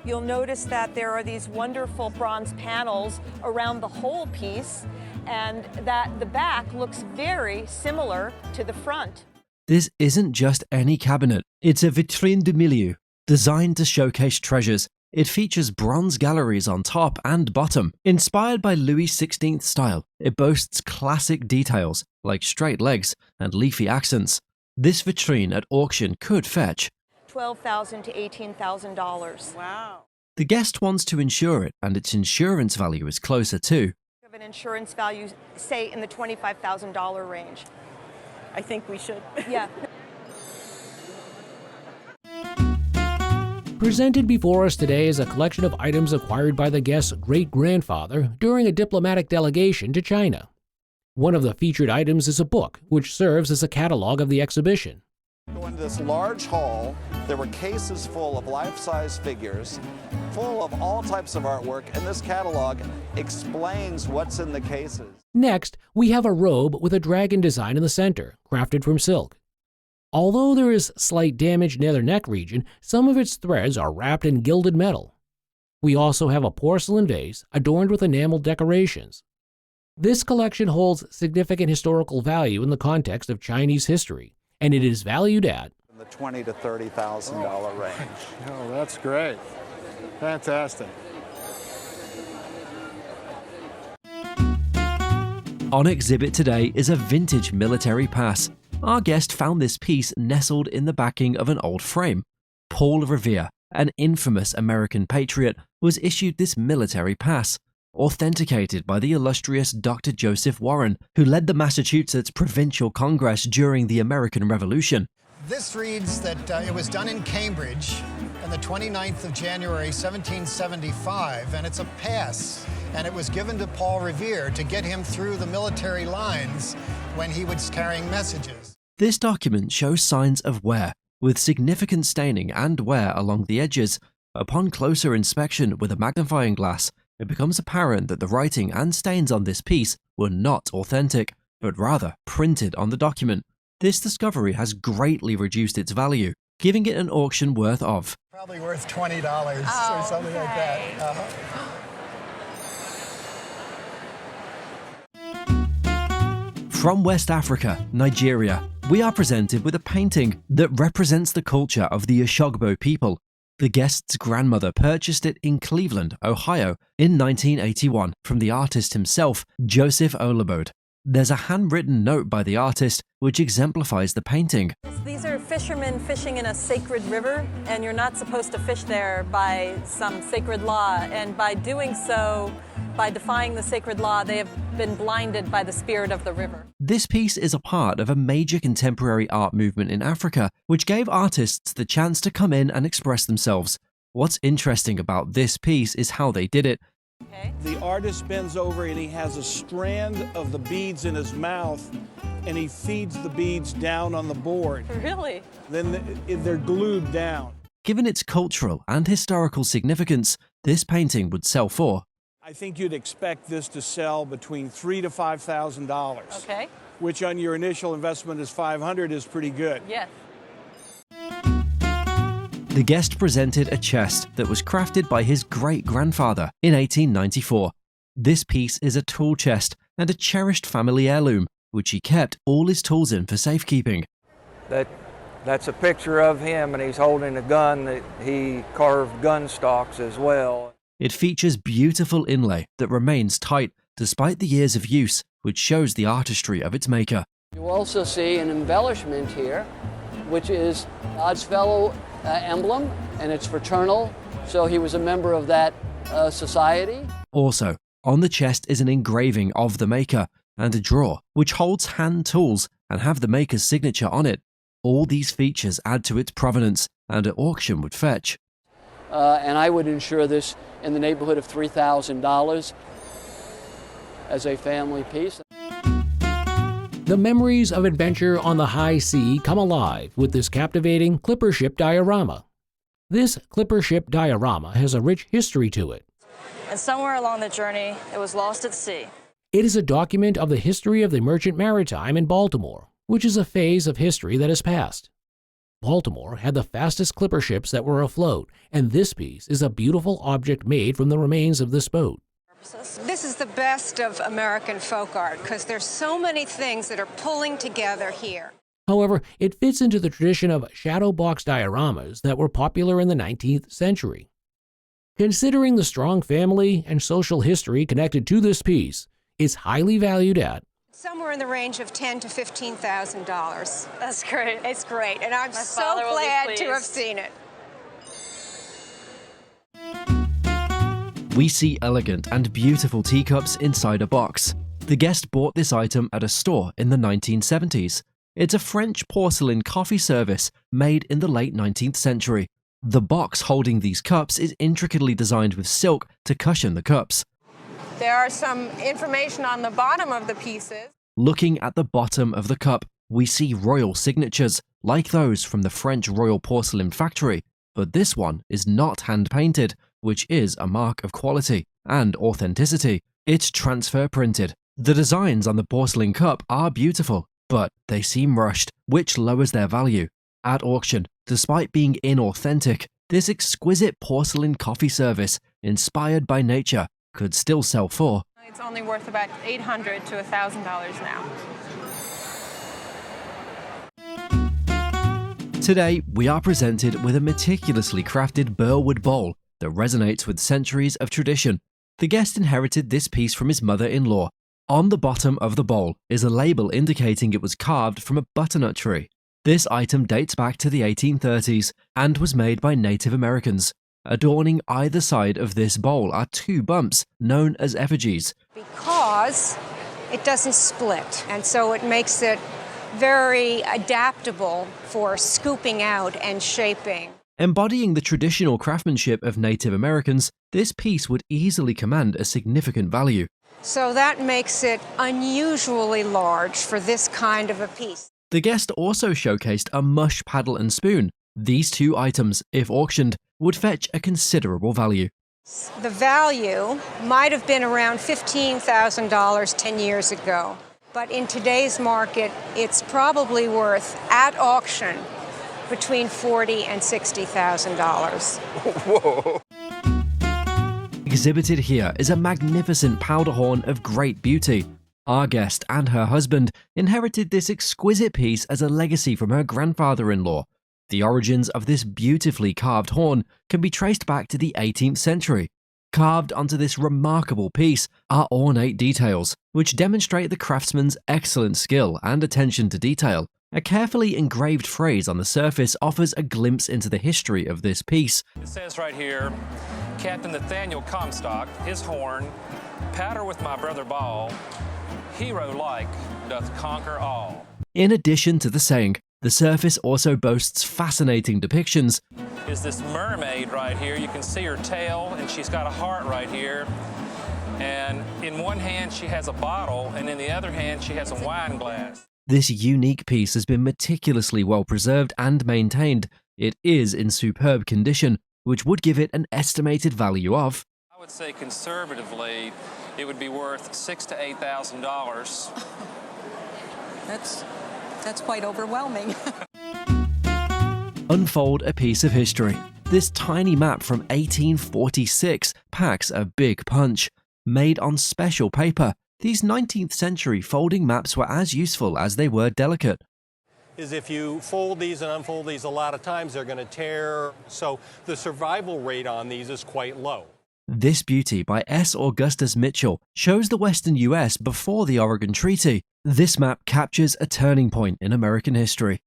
You'll notice that there are these wonderful bronze panels around the whole piece, and that the back looks very similar to the front. This isn't just any cabinet, it's a vitrine de milieu, designed to showcase treasures. It features bronze galleries on top and bottom. Inspired by Louis XVI style, it boasts classic details like straight legs and leafy accents. This vitrine at auction could fetch $12,000 to $18,000. Wow. The guest wants to insure it, and its insurance value is closer to Of an insurance value, say in the $25,000 range. I think we should. Yeah. Presented before us today is a collection of items acquired by the guest's great-grandfather during a diplomatic delegation to China. One of the featured items is a book, which serves as a catalog of the exhibition. Go into this large hall. There were cases full of life-size figures, full of all types of artwork, and this catalog explains what's in the cases. Next, we have a robe with a dragon design in the center, crafted from silk. Although there is slight damage near the neck region, some of its threads are wrapped in gilded metal. We also have a porcelain vase adorned with enamel decorations. This collection holds significant historical value in the context of Chinese history, and it is valued at In the $20,000 to $30,000 range. Oh, that's great. Fantastic. On exhibit today is a vintage military pass. Our guest found this piece nestled in the backing of an old frame. Paul Revere, an infamous American patriot, was issued this military pass, authenticated by the illustrious Dr. Joseph Warren, who led the Massachusetts Provincial Congress during the American Revolution. This reads that it was done in Cambridge on the 29th of January, 1775, and it's a pass, and it was given to Paul Revere to get him through the military lines when he was carrying messages. This document shows signs of wear, with significant staining and wear along the edges. Upon closer inspection with a magnifying glass, it becomes apparent that the writing and stains on this piece were not authentic, but rather printed on the document. This discovery has greatly reduced its value, giving it an auction worth of Probably worth $20 or something like that. From West Africa, Nigeria, we are presented with a painting that represents the culture of the Oshogbo people. The guest's grandmother purchased it in Cleveland, Ohio, in 1981 from the artist himself, Joseph Olabode. There's a handwritten note by the artist which exemplifies the painting. These are fishermen fishing in a sacred river, and you're not supposed to fish there by some sacred law. And by doing so, by defying the sacred law, they have been blinded by the spirit of the river. This piece is a part of a major contemporary art movement in Africa, which gave artists the chance to come in and express themselves. What's interesting about this piece is how they did it. Okay. The artist bends over and he has a strand of the beads in his mouth and he feeds the beads down on the board. Really? Then they're glued down. Given its cultural and historical significance, this painting would sell for. I think you'd expect this to sell between $3,000 to $5,000. Okay. Which on your initial investment is $500 is pretty good. Yes. The guest presented a chest that was crafted by his great-grandfather in 1894. This piece is a tool chest and a cherished family heirloom, which he kept all his tools in for safekeeping. That's a picture of him, and he's holding a gun that he carved gun stocks as well. It features beautiful inlay that remains tight despite the years of use, which shows the artistry of its maker. You also see an embellishment here, which is God's fellow emblem, and it's fraternal, so he was a member of that society. Also, on the chest is an engraving of the maker and a drawer which holds hand tools and have the maker's signature on it. All these features add to its provenance and at auction would fetch. And I would insure this in the neighborhood of $3,000 as a family piece. The memories of adventure on the high sea come alive with this captivating clipper ship diorama. This clipper ship diorama has a rich history to it. And somewhere along the journey, it was lost at sea. It is a document of the history of the merchant maritime in Baltimore, which is a phase of history that has passed. Baltimore had the fastest clipper ships that were afloat, and this piece is a beautiful object made from the remains of this boat. This is the best of American folk art because there's so many things that are pulling together here. However, it fits into the tradition of shadow box dioramas that were popular in the 19th century. Considering the strong family and social history connected to this piece, it's highly valued at Somewhere in the range of $10,000 to $15,000. That's great. It's great, and I'm so glad to have seen it. We see elegant and beautiful teacups inside a box. The guest bought this item at a store in the 1970s. It's a French porcelain coffee service made in the late 19th century. The box holding these cups is intricately designed with silk to cushion the cups. There are some information on the bottom of the pieces. Looking at the bottom of the cup, we see royal signatures, like those from the French Royal Porcelain Factory, but this one is not hand-painted, which is a mark of quality and authenticity. It's transfer printed. The designs on the porcelain cup are beautiful, but they seem rushed, which lowers their value. At auction, despite being inauthentic, this exquisite porcelain coffee service, inspired by nature, could still sell for. It's only worth about $800 to $1,000 now. Today, we are presented with a meticulously crafted Burwood bowl that resonates with centuries of tradition. The guest inherited this piece from his mother-in-law. On the bottom of the bowl is a label indicating it was carved from a butternut tree. This item dates back to the 1830s and was made by Native Americans. Adorning either side of this bowl are two bumps known as effigies. Because it doesn't split, and so it makes it very adaptable for scooping out and shaping. Embodying the traditional craftsmanship of Native Americans, this piece would easily command a significant value. So that makes it unusually large for this kind of a piece. The guest also showcased a mush paddle and spoon. These two items, if auctioned, would fetch a considerable value. The value might have been around $15,000 10 years ago, but in today's market, it's probably worth, at auction, between $40,000 and $60,000. Whoa! Exhibited here is a magnificent powder horn of great beauty. Our guest and her husband inherited this exquisite piece as a legacy from her grandfather-in-law. The origins of this beautifully carved horn can be traced back to the 18th century. Carved onto this remarkable piece are ornate details, which demonstrate the craftsman's excellent skill and attention to detail. A carefully engraved phrase on the surface offers a glimpse into the history of this piece. It says right here, Captain Nathaniel Comstock, his horn, powder with my brother Ball, hero-like doth conquer all. In addition to the saying, the surface also boasts fascinating depictions. Is this mermaid right here. You can see her tail, and she's got a heart right here. And in one hand she has a bottle, and in the other hand she has a wine glass. This unique piece has been meticulously well preserved and maintained. It is in superb condition, which would give it an estimated value of, I would say conservatively, it would be worth $6,000 to $8,000. That's quite overwhelming. Unfold a piece of history. This tiny map from 1846 packs a big punch. Made on special paper, these 19th century folding maps were as useful as they were delicate. Is if you fold these and unfold these a lot of times, they're going to tear, so the survival rate on these is quite low. This beauty by S. Augustus Mitchell shows the Western US before the Oregon Treaty. This map captures a turning point in American history.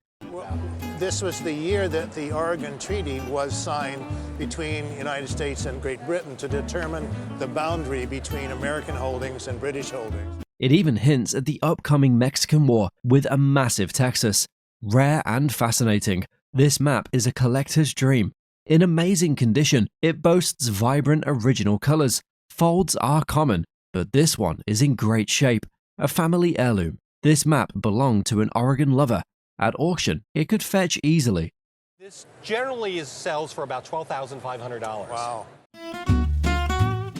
This was the year that the Oregon Treaty was signed between the United States and Great Britain to determine the boundary between American holdings and British holdings. It even hints at the upcoming Mexican War with a massive Texas. Rare and fascinating, this map is a collector's dream. In amazing condition, it boasts vibrant original colors. Folds are common, but this one is in great shape. A family heirloom. This map belonged to an Oregon lover. At auction, it could fetch easily. This generally sells for about $12,500. Wow.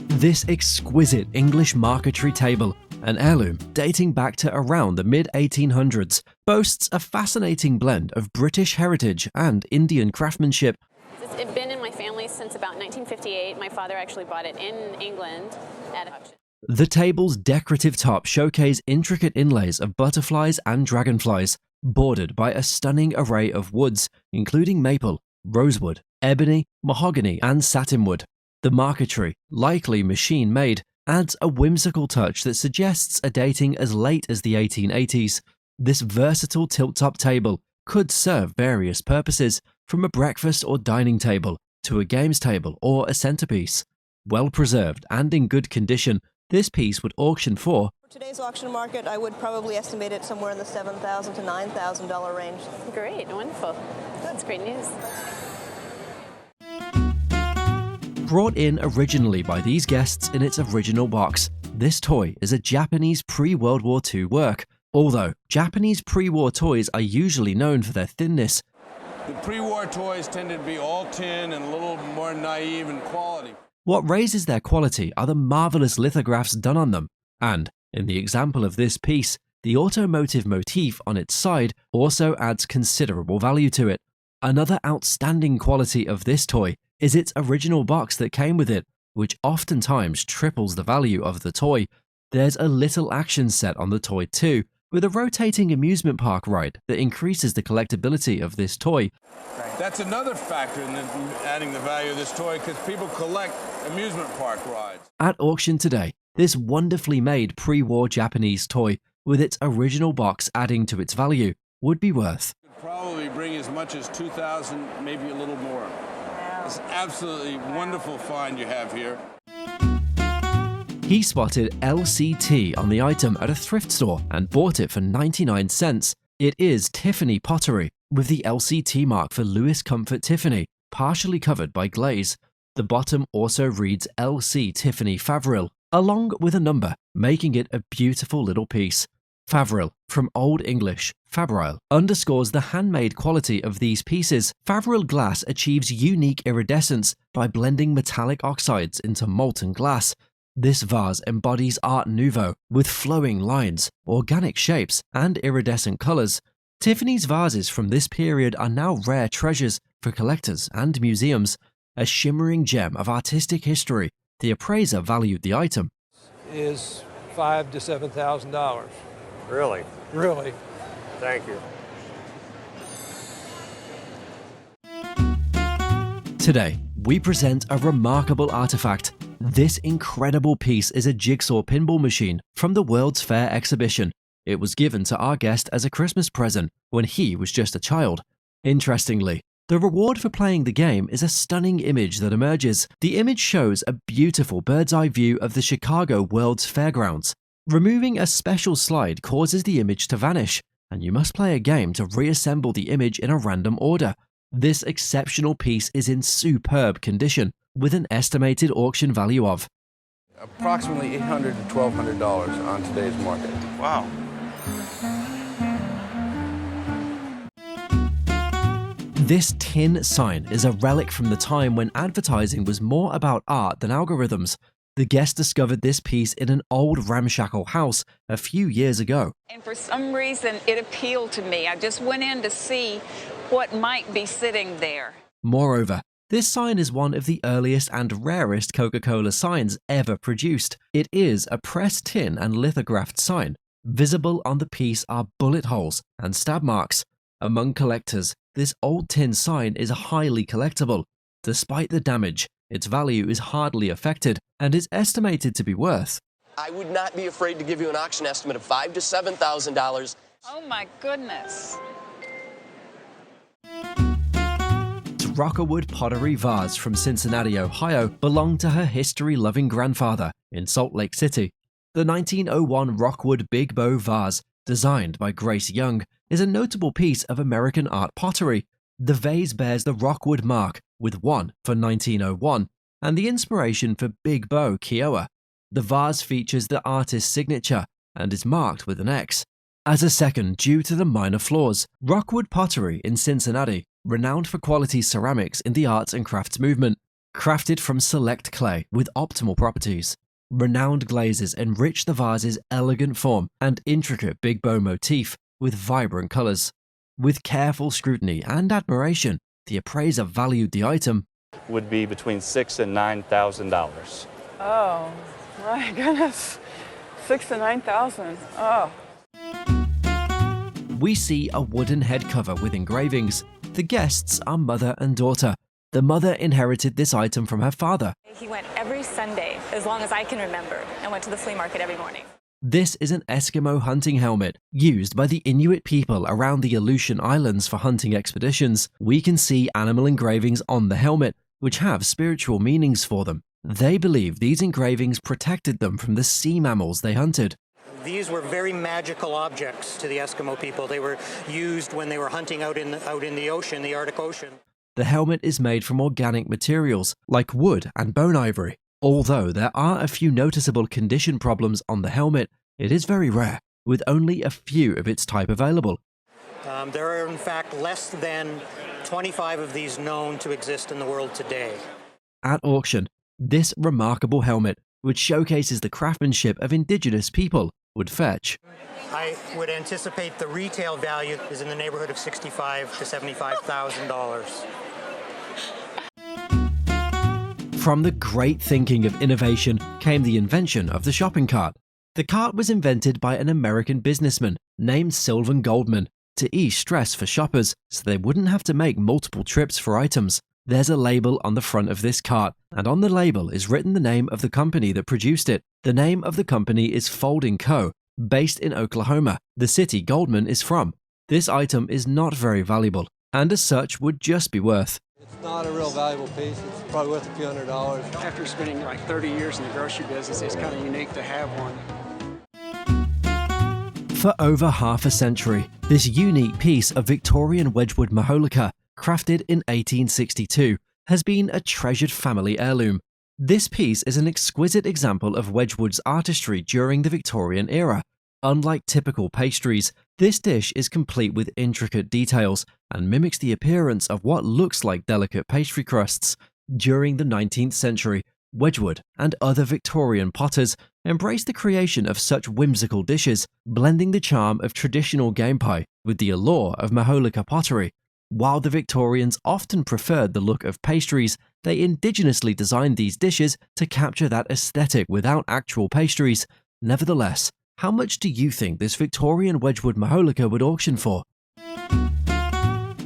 This exquisite English marquetry table, an heirloom dating back to around the mid-1800s, boasts a fascinating blend of British heritage and Indian craftsmanship. It's been in my family since about 1958. My father actually bought it in England at auction. The table's decorative top showcase intricate inlays of butterflies and dragonflies, bordered by a stunning array of woods, including maple, rosewood, ebony, mahogany, and satinwood. The marquetry, likely machine-made, adds a whimsical touch that suggests a dating as late as the 1880s. This versatile tilt-top table could serve various purposes, from a breakfast or dining table to a games table or a centerpiece. Well preserved and in good condition, this piece would auction for today's auction market, I would probably estimate it somewhere in the $7,000 to $9,000 range. Great, wonderful. That's great news. Brought in originally by these guests in its original box, this toy is a Japanese pre-World War II work. Although Japanese pre-war toys are usually known for their thinness, the pre-war toys tended to be all tin and a little more naive in quality. What raises their quality are the marvelous lithographs done on them. And, in the example of this piece, the automotive motif on its side also adds considerable value to it. Another outstanding quality of this toy is its original box that came with it, which oftentimes triples the value of the toy. There's a little action set on the toy too, with a rotating amusement park ride that increases the collectability of this toy. That's another factor in adding the value of this toy, because people collect amusement park rides. At auction today, this wonderfully made pre-war Japanese toy, with its original box adding to its value, would be worth. Could probably bring as much as $2,000, maybe a little more. It's an absolutely wonderful find you have here. He spotted LCT on the item at a thrift store and bought it for 99 cents. It is Tiffany pottery, with the LCT mark for Louis Comfort Tiffany, partially covered by glaze. The bottom also reads LC Tiffany Favril, along with a number, making it a beautiful little piece. Favril, from Old English, fabrile, underscores the handmade quality of these pieces. Favril glass achieves unique iridescence by blending metallic oxides into molten glass. This vase embodies Art Nouveau with flowing lines, organic shapes, and iridescent colors. Tiffany's vases from this period are now rare treasures for collectors and museums. A shimmering gem of artistic history, the appraiser valued the item is $5,000 to $7,000. Really? Really. Thank you. Today, we present a remarkable artifact. This incredible piece is a jigsaw pinball machine from the World's Fair exhibition. It was given to our guest as a Christmas present when he was just a child. Interestingly, the reward for playing the game is a stunning image that emerges. The image shows a beautiful bird's-eye view of the Chicago World's Fairgrounds. Removing a special slide causes the image to vanish, and you must play a game to reassemble the image in a random order. This exceptional piece is in superb condition, with an estimated auction value of Approximately $800 to $1,200 on today's market. Wow. This tin sign is a relic from the time when advertising was more about art than algorithms. The guest discovered this piece in an old ramshackle house a few years ago. And for some reason, it appealed to me. I just went in to see what might be sitting there. Moreover, this sign is one of the earliest and rarest Coca-Cola signs ever produced. It is a pressed tin and lithographed sign. Visible on the piece are bullet holes and stab marks. Among collectors, this old tin sign is highly collectible. Despite the damage, its value is hardly affected and is estimated to be worth. I would not be afraid to give you an auction estimate of $5,000 to $7,000. Oh my goodness. Rockwood pottery vase from Cincinnati, Ohio, belonged to her history-loving grandfather in Salt Lake City. The 1901 Rockwood Big Bow vase, designed by Grace Young, is a notable piece of American art pottery. The vase bears the Rockwood mark, with 1 for 1901, and the inspiration for Big Bow Kiowa. The vase features the artist's signature and is marked with an X. As a second, due to the minor flaws, Rockwood pottery in Cincinnati, renowned for quality ceramics in the arts and crafts movement, crafted from select clay with optimal properties. Renowned glazes enrich the vase's elegant form and intricate big bow motif with vibrant colors. With careful scrutiny and admiration, the appraiser valued the item Would be between $6,000 and $9,000. Oh, my goodness. $6,000 to $9,000. Oh. We see a wooden head cover with engravings. The guests are mother and daughter. The mother inherited this item from her father. He went every Sunday, as long as I can remember, and went to the flea market every morning. This is an Eskimo hunting helmet used by the Inuit people around the Aleutian Islands for hunting expeditions. We can see animal engravings on the helmet, which have spiritual meanings for them. They believe these engravings protected them from the sea mammals they hunted. These were very magical objects to the Eskimo people. They were used when they were hunting out in the ocean, the Arctic Ocean. The helmet is made from organic materials like wood and bone ivory. Although there are a few noticeable condition problems on the helmet, it is very rare, with only a few of its type available. There are in fact less than 25 of these known to exist in the world today. At auction, this remarkable helmet, which showcases the craftsmanship of indigenous people, would fetch. I would anticipate the retail value is in the neighborhood of $65,000 to $75,000. From the great thinking of innovation came the invention of the shopping cart. The cart was invented by an American businessman named Sylvan Goldman to ease stress for shoppers so they wouldn't have to make multiple trips for items. There's a label on the front of this cart, and on the label is written the name of the company that produced it. The name of the company is Folding Co., based in Oklahoma, the city Goldman is from. This item is not very valuable, and as such would just be worth. It's not a real valuable piece. It's probably worth a few $100s. After spending like 30 years in the grocery business, it's kind of unique to have one. For over half a century, this unique piece of Victorian Wedgwood Maholika, crafted in 1862, has been a treasured family heirloom. This piece is an exquisite example of Wedgwood's artistry during the Victorian era. Unlike typical pastries, this dish is complete with intricate details and mimics the appearance of what looks like delicate pastry crusts. During the 19th century, Wedgwood and other Victorian potters embraced the creation of such whimsical dishes, blending the charm of traditional game pie with the allure of Maholika pottery. While the Victorians often preferred the look of pastries, they indigenously designed these dishes to capture that aesthetic without actual pastries. Nevertheless, how much do you think this Victorian Wedgwood Maholika would auction for?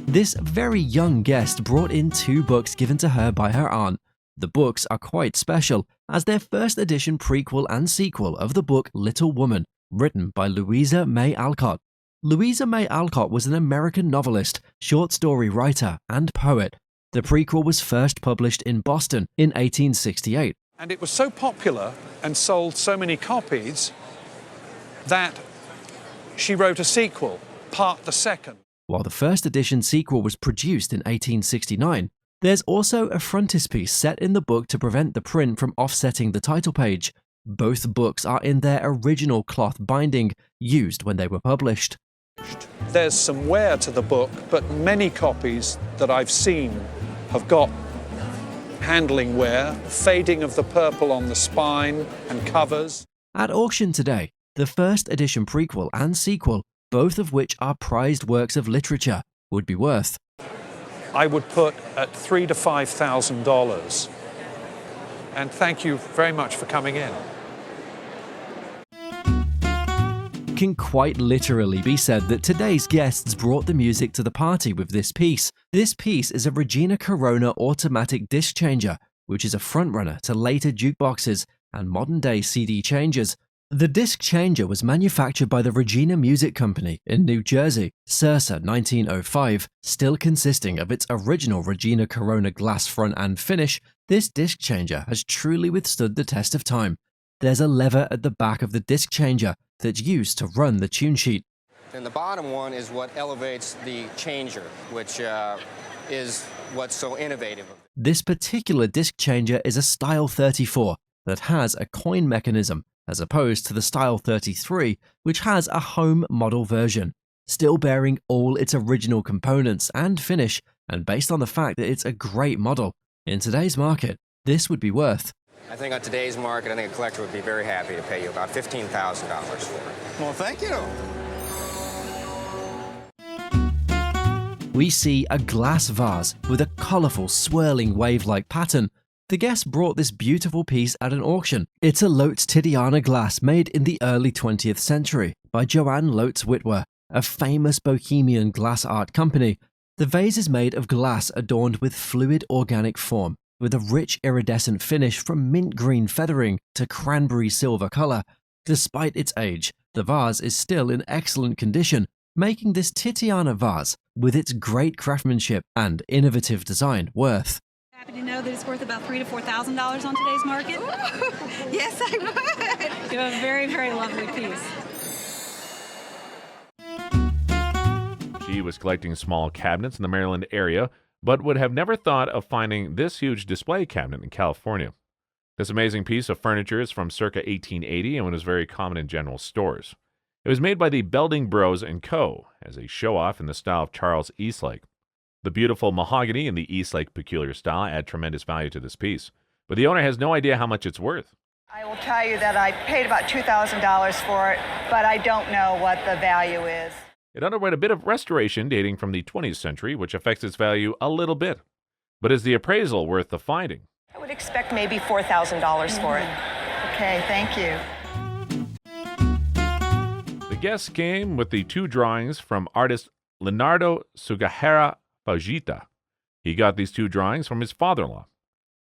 This very young guest brought in 2 books given to her by her aunt. The books are quite special, as they're first edition prequel and sequel of the book Little Woman, written by Louisa May Alcott. Louisa May Alcott was an American novelist, short story writer, and poet. The prequel was first published in Boston in 1868. And it was so popular and sold so many copies that she wrote a sequel, Part the Second. While the first edition sequel was produced in 1869, there's also a frontispiece set in the book to prevent the print from offsetting the title page. Both books are in their original cloth binding used when they were published. There's some wear to the book, but many copies that I've seen have got handling wear, fading of the purple on the spine and covers. At auction today, the first edition prequel and sequel, both of which are prized works of literature, would be worth, I would put at $3,000 to $5,000. And thank you very much for coming in. Can quite literally be said that today's guests brought the music to the party with this piece. This piece is a Regina Corona automatic disc changer, which is a frontrunner to later jukeboxes and modern-day CD changers. The disc changer was manufactured by the Regina Music Company in New Jersey, circa 1905. Still consisting of its original Regina Corona glass front and finish, this disc changer has truly withstood the test of time. There's a lever at the back of the disc changer that's used to run the tune sheet. And the bottom one is what elevates the changer, which is what's so innovative. This particular disc changer is a Style 34 that has a coin mechanism, as opposed to the Style 33, which has a home model version, still bearing all its original components and finish, and based on the fact that it's a great model. In today's market, this would be worth, I think on today's market, I think a collector would be very happy to pay you about $15,000 for it. Well, thank you. We see a glass vase with a colourful swirling wave-like pattern. The guests brought this beautiful piece at an auction. It's a Lötz Titania glass made in the early 20th century by Johann Lötz Wittwer, a famous Bohemian glass art company. The vase is made of glass adorned with fluid organic form, with a rich iridescent finish from mint green feathering to cranberry silver colour. Despite its age, the vase is still in excellent condition, making this Titiana vase, with its great craftsmanship and innovative design, worth. Happy to know that it's worth about $3,000 to $4,000 on today's market. Yes, I would. You have a very, very lovely piece. She was collecting small cabinets in the Maryland area, but would have never thought of finding this huge display cabinet in California. This amazing piece of furniture is from circa 1880 and was very common in general stores. It was made by the Belding Bros & Co. as a show-off in the style of Charles Eastlake. The beautiful mahogany and the Eastlake peculiar style add tremendous value to this piece, but the owner has no idea how much it's worth. I will tell you that I paid about $2,000 for it, but I don't know what the value is. It underwent a bit of restoration dating from the 20th century, which affects its value a little bit. But is the appraisal worth the finding? I would expect maybe $4,000 for it. Okay, thank you. The guests came with the two drawings from artist Leonardo Sugera Pajita. He got these two drawings from his father-in-law.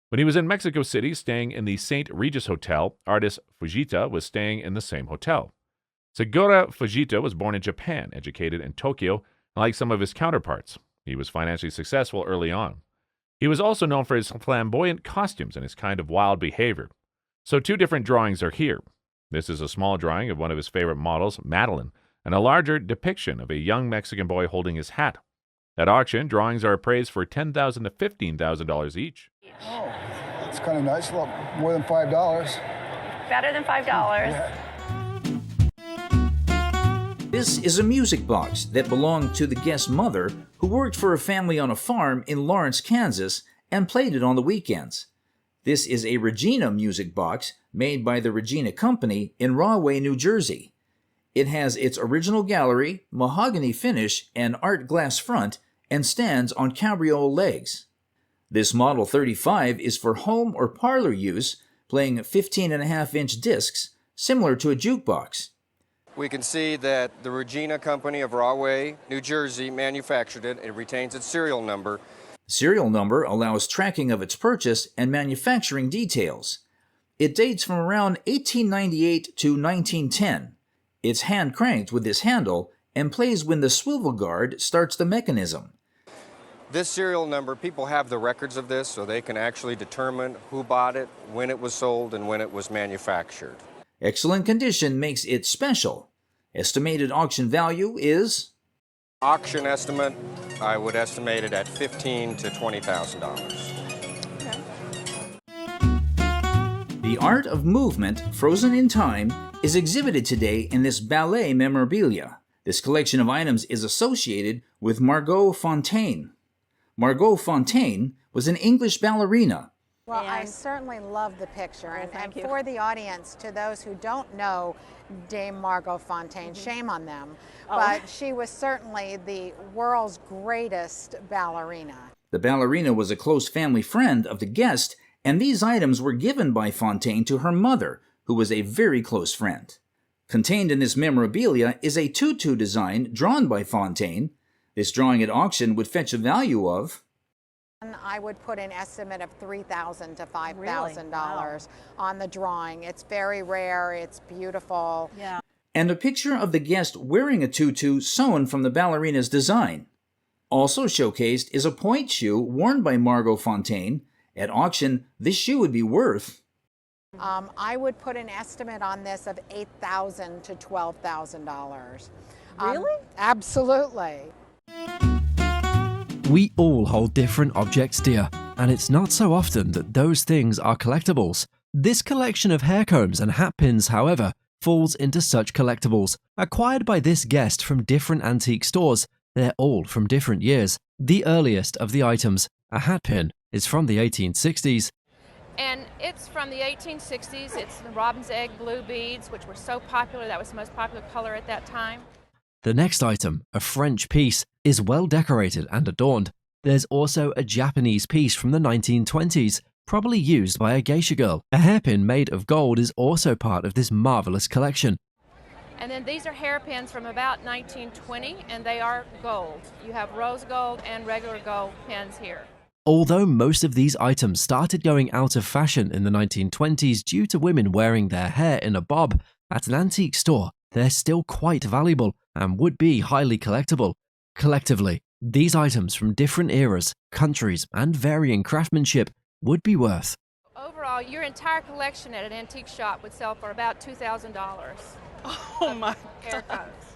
When he was in Mexico City staying in the St. Regis Hotel, artist Fujita was staying in the same hotel. Sugera Pajita was born in Japan, educated in Tokyo, and like some of his counterparts, he was financially successful early on. He was also known for his flamboyant costumes and his kind of wild behavior. So two different drawings are here. This is a small drawing of one of his favorite models, Madeline, and a larger depiction of a young Mexican boy holding his hat. At auction, drawings are appraised for $10,000 to $15,000 each. Oh, that's kind of nice. Well, more than $5. Better than $5. Yeah. This is a music box that belonged to the guest's mother, who worked for a family on a farm in Lawrence, Kansas, and played it on the weekends. This is a Regina music box made by the Regina Company in Rahway, New Jersey. It has its original gallery, mahogany finish, and art glass front, and stands on cabriole legs. This Model 35 is for home or parlor use, playing 15.5-inch discs, similar to a jukebox. We can see that the Regina Company of Rahway, New Jersey, manufactured it. It retains its serial number. Serial number allows tracking of its purchase and manufacturing details. It dates from around 1898 to 1910. It's hand-cranked with this handle and plays when the swivel guard starts the mechanism. This serial number, people have the records of this, so they can actually determine who bought it, when it was sold, and when it was manufactured. Excellent condition makes it special. Estimated auction value is? Auction estimate, I would estimate it at $15,000 to $20,000. The The art of movement, frozen in time, is exhibited today in this ballet memorabilia. This collection of items is associated with Margo Fontaine. Margo Fontaine was an English ballerina. Well, I certainly love the picture. And for the audience, to those who don't know Dame Margo Fontaine, shame on them, but she was certainly the world's greatest ballerina. The ballerina was a close family friend of the guest, and these items were given by Fontaine to her mother, who was a very close friend. Contained in this memorabilia is a tutu design drawn by Fontaine. This drawing at auction would fetch a value of... I would put an estimate of $3,000 to $5,000 on the drawing. It's very rare, it's beautiful. Yeah. And a picture of the guest wearing a tutu sewn from the ballerina's design. Also showcased is a point shoe worn by Margo Fontaine. At auction, this shoe would be worth... I would put an estimate on this of $8,000 to $12,000. Really? Absolutely. We all hold different objects dear, and it's not so often that those things are collectibles. This collection of hair combs and hat pins, however, falls into such collectibles. Acquired by this guest from different antique stores, they're all from different years. The earliest of the items, a hat pin, is from the 1860s. And it's from the 1860s. It's the robin's egg blue beads, which were so popular. That was the most popular color at that time. The next item, a French piece, is well decorated and adorned. There's also a Japanese piece from the 1920s, probably used by a geisha girl. A hairpin made of gold is also part of this marvelous collection. And then these are hairpins from about 1920, and they are gold. You have rose gold and regular gold pins here. Although most of these items started going out of fashion in the 1920s due to women wearing their hair in a bob, at an antique store, they're still quite valuable and would be highly collectible. Collectively, these items from different eras, countries, and varying craftsmanship would be worth. Overall, your entire collection at an antique shop would sell for about $2,000. Oh my God. Hair combs.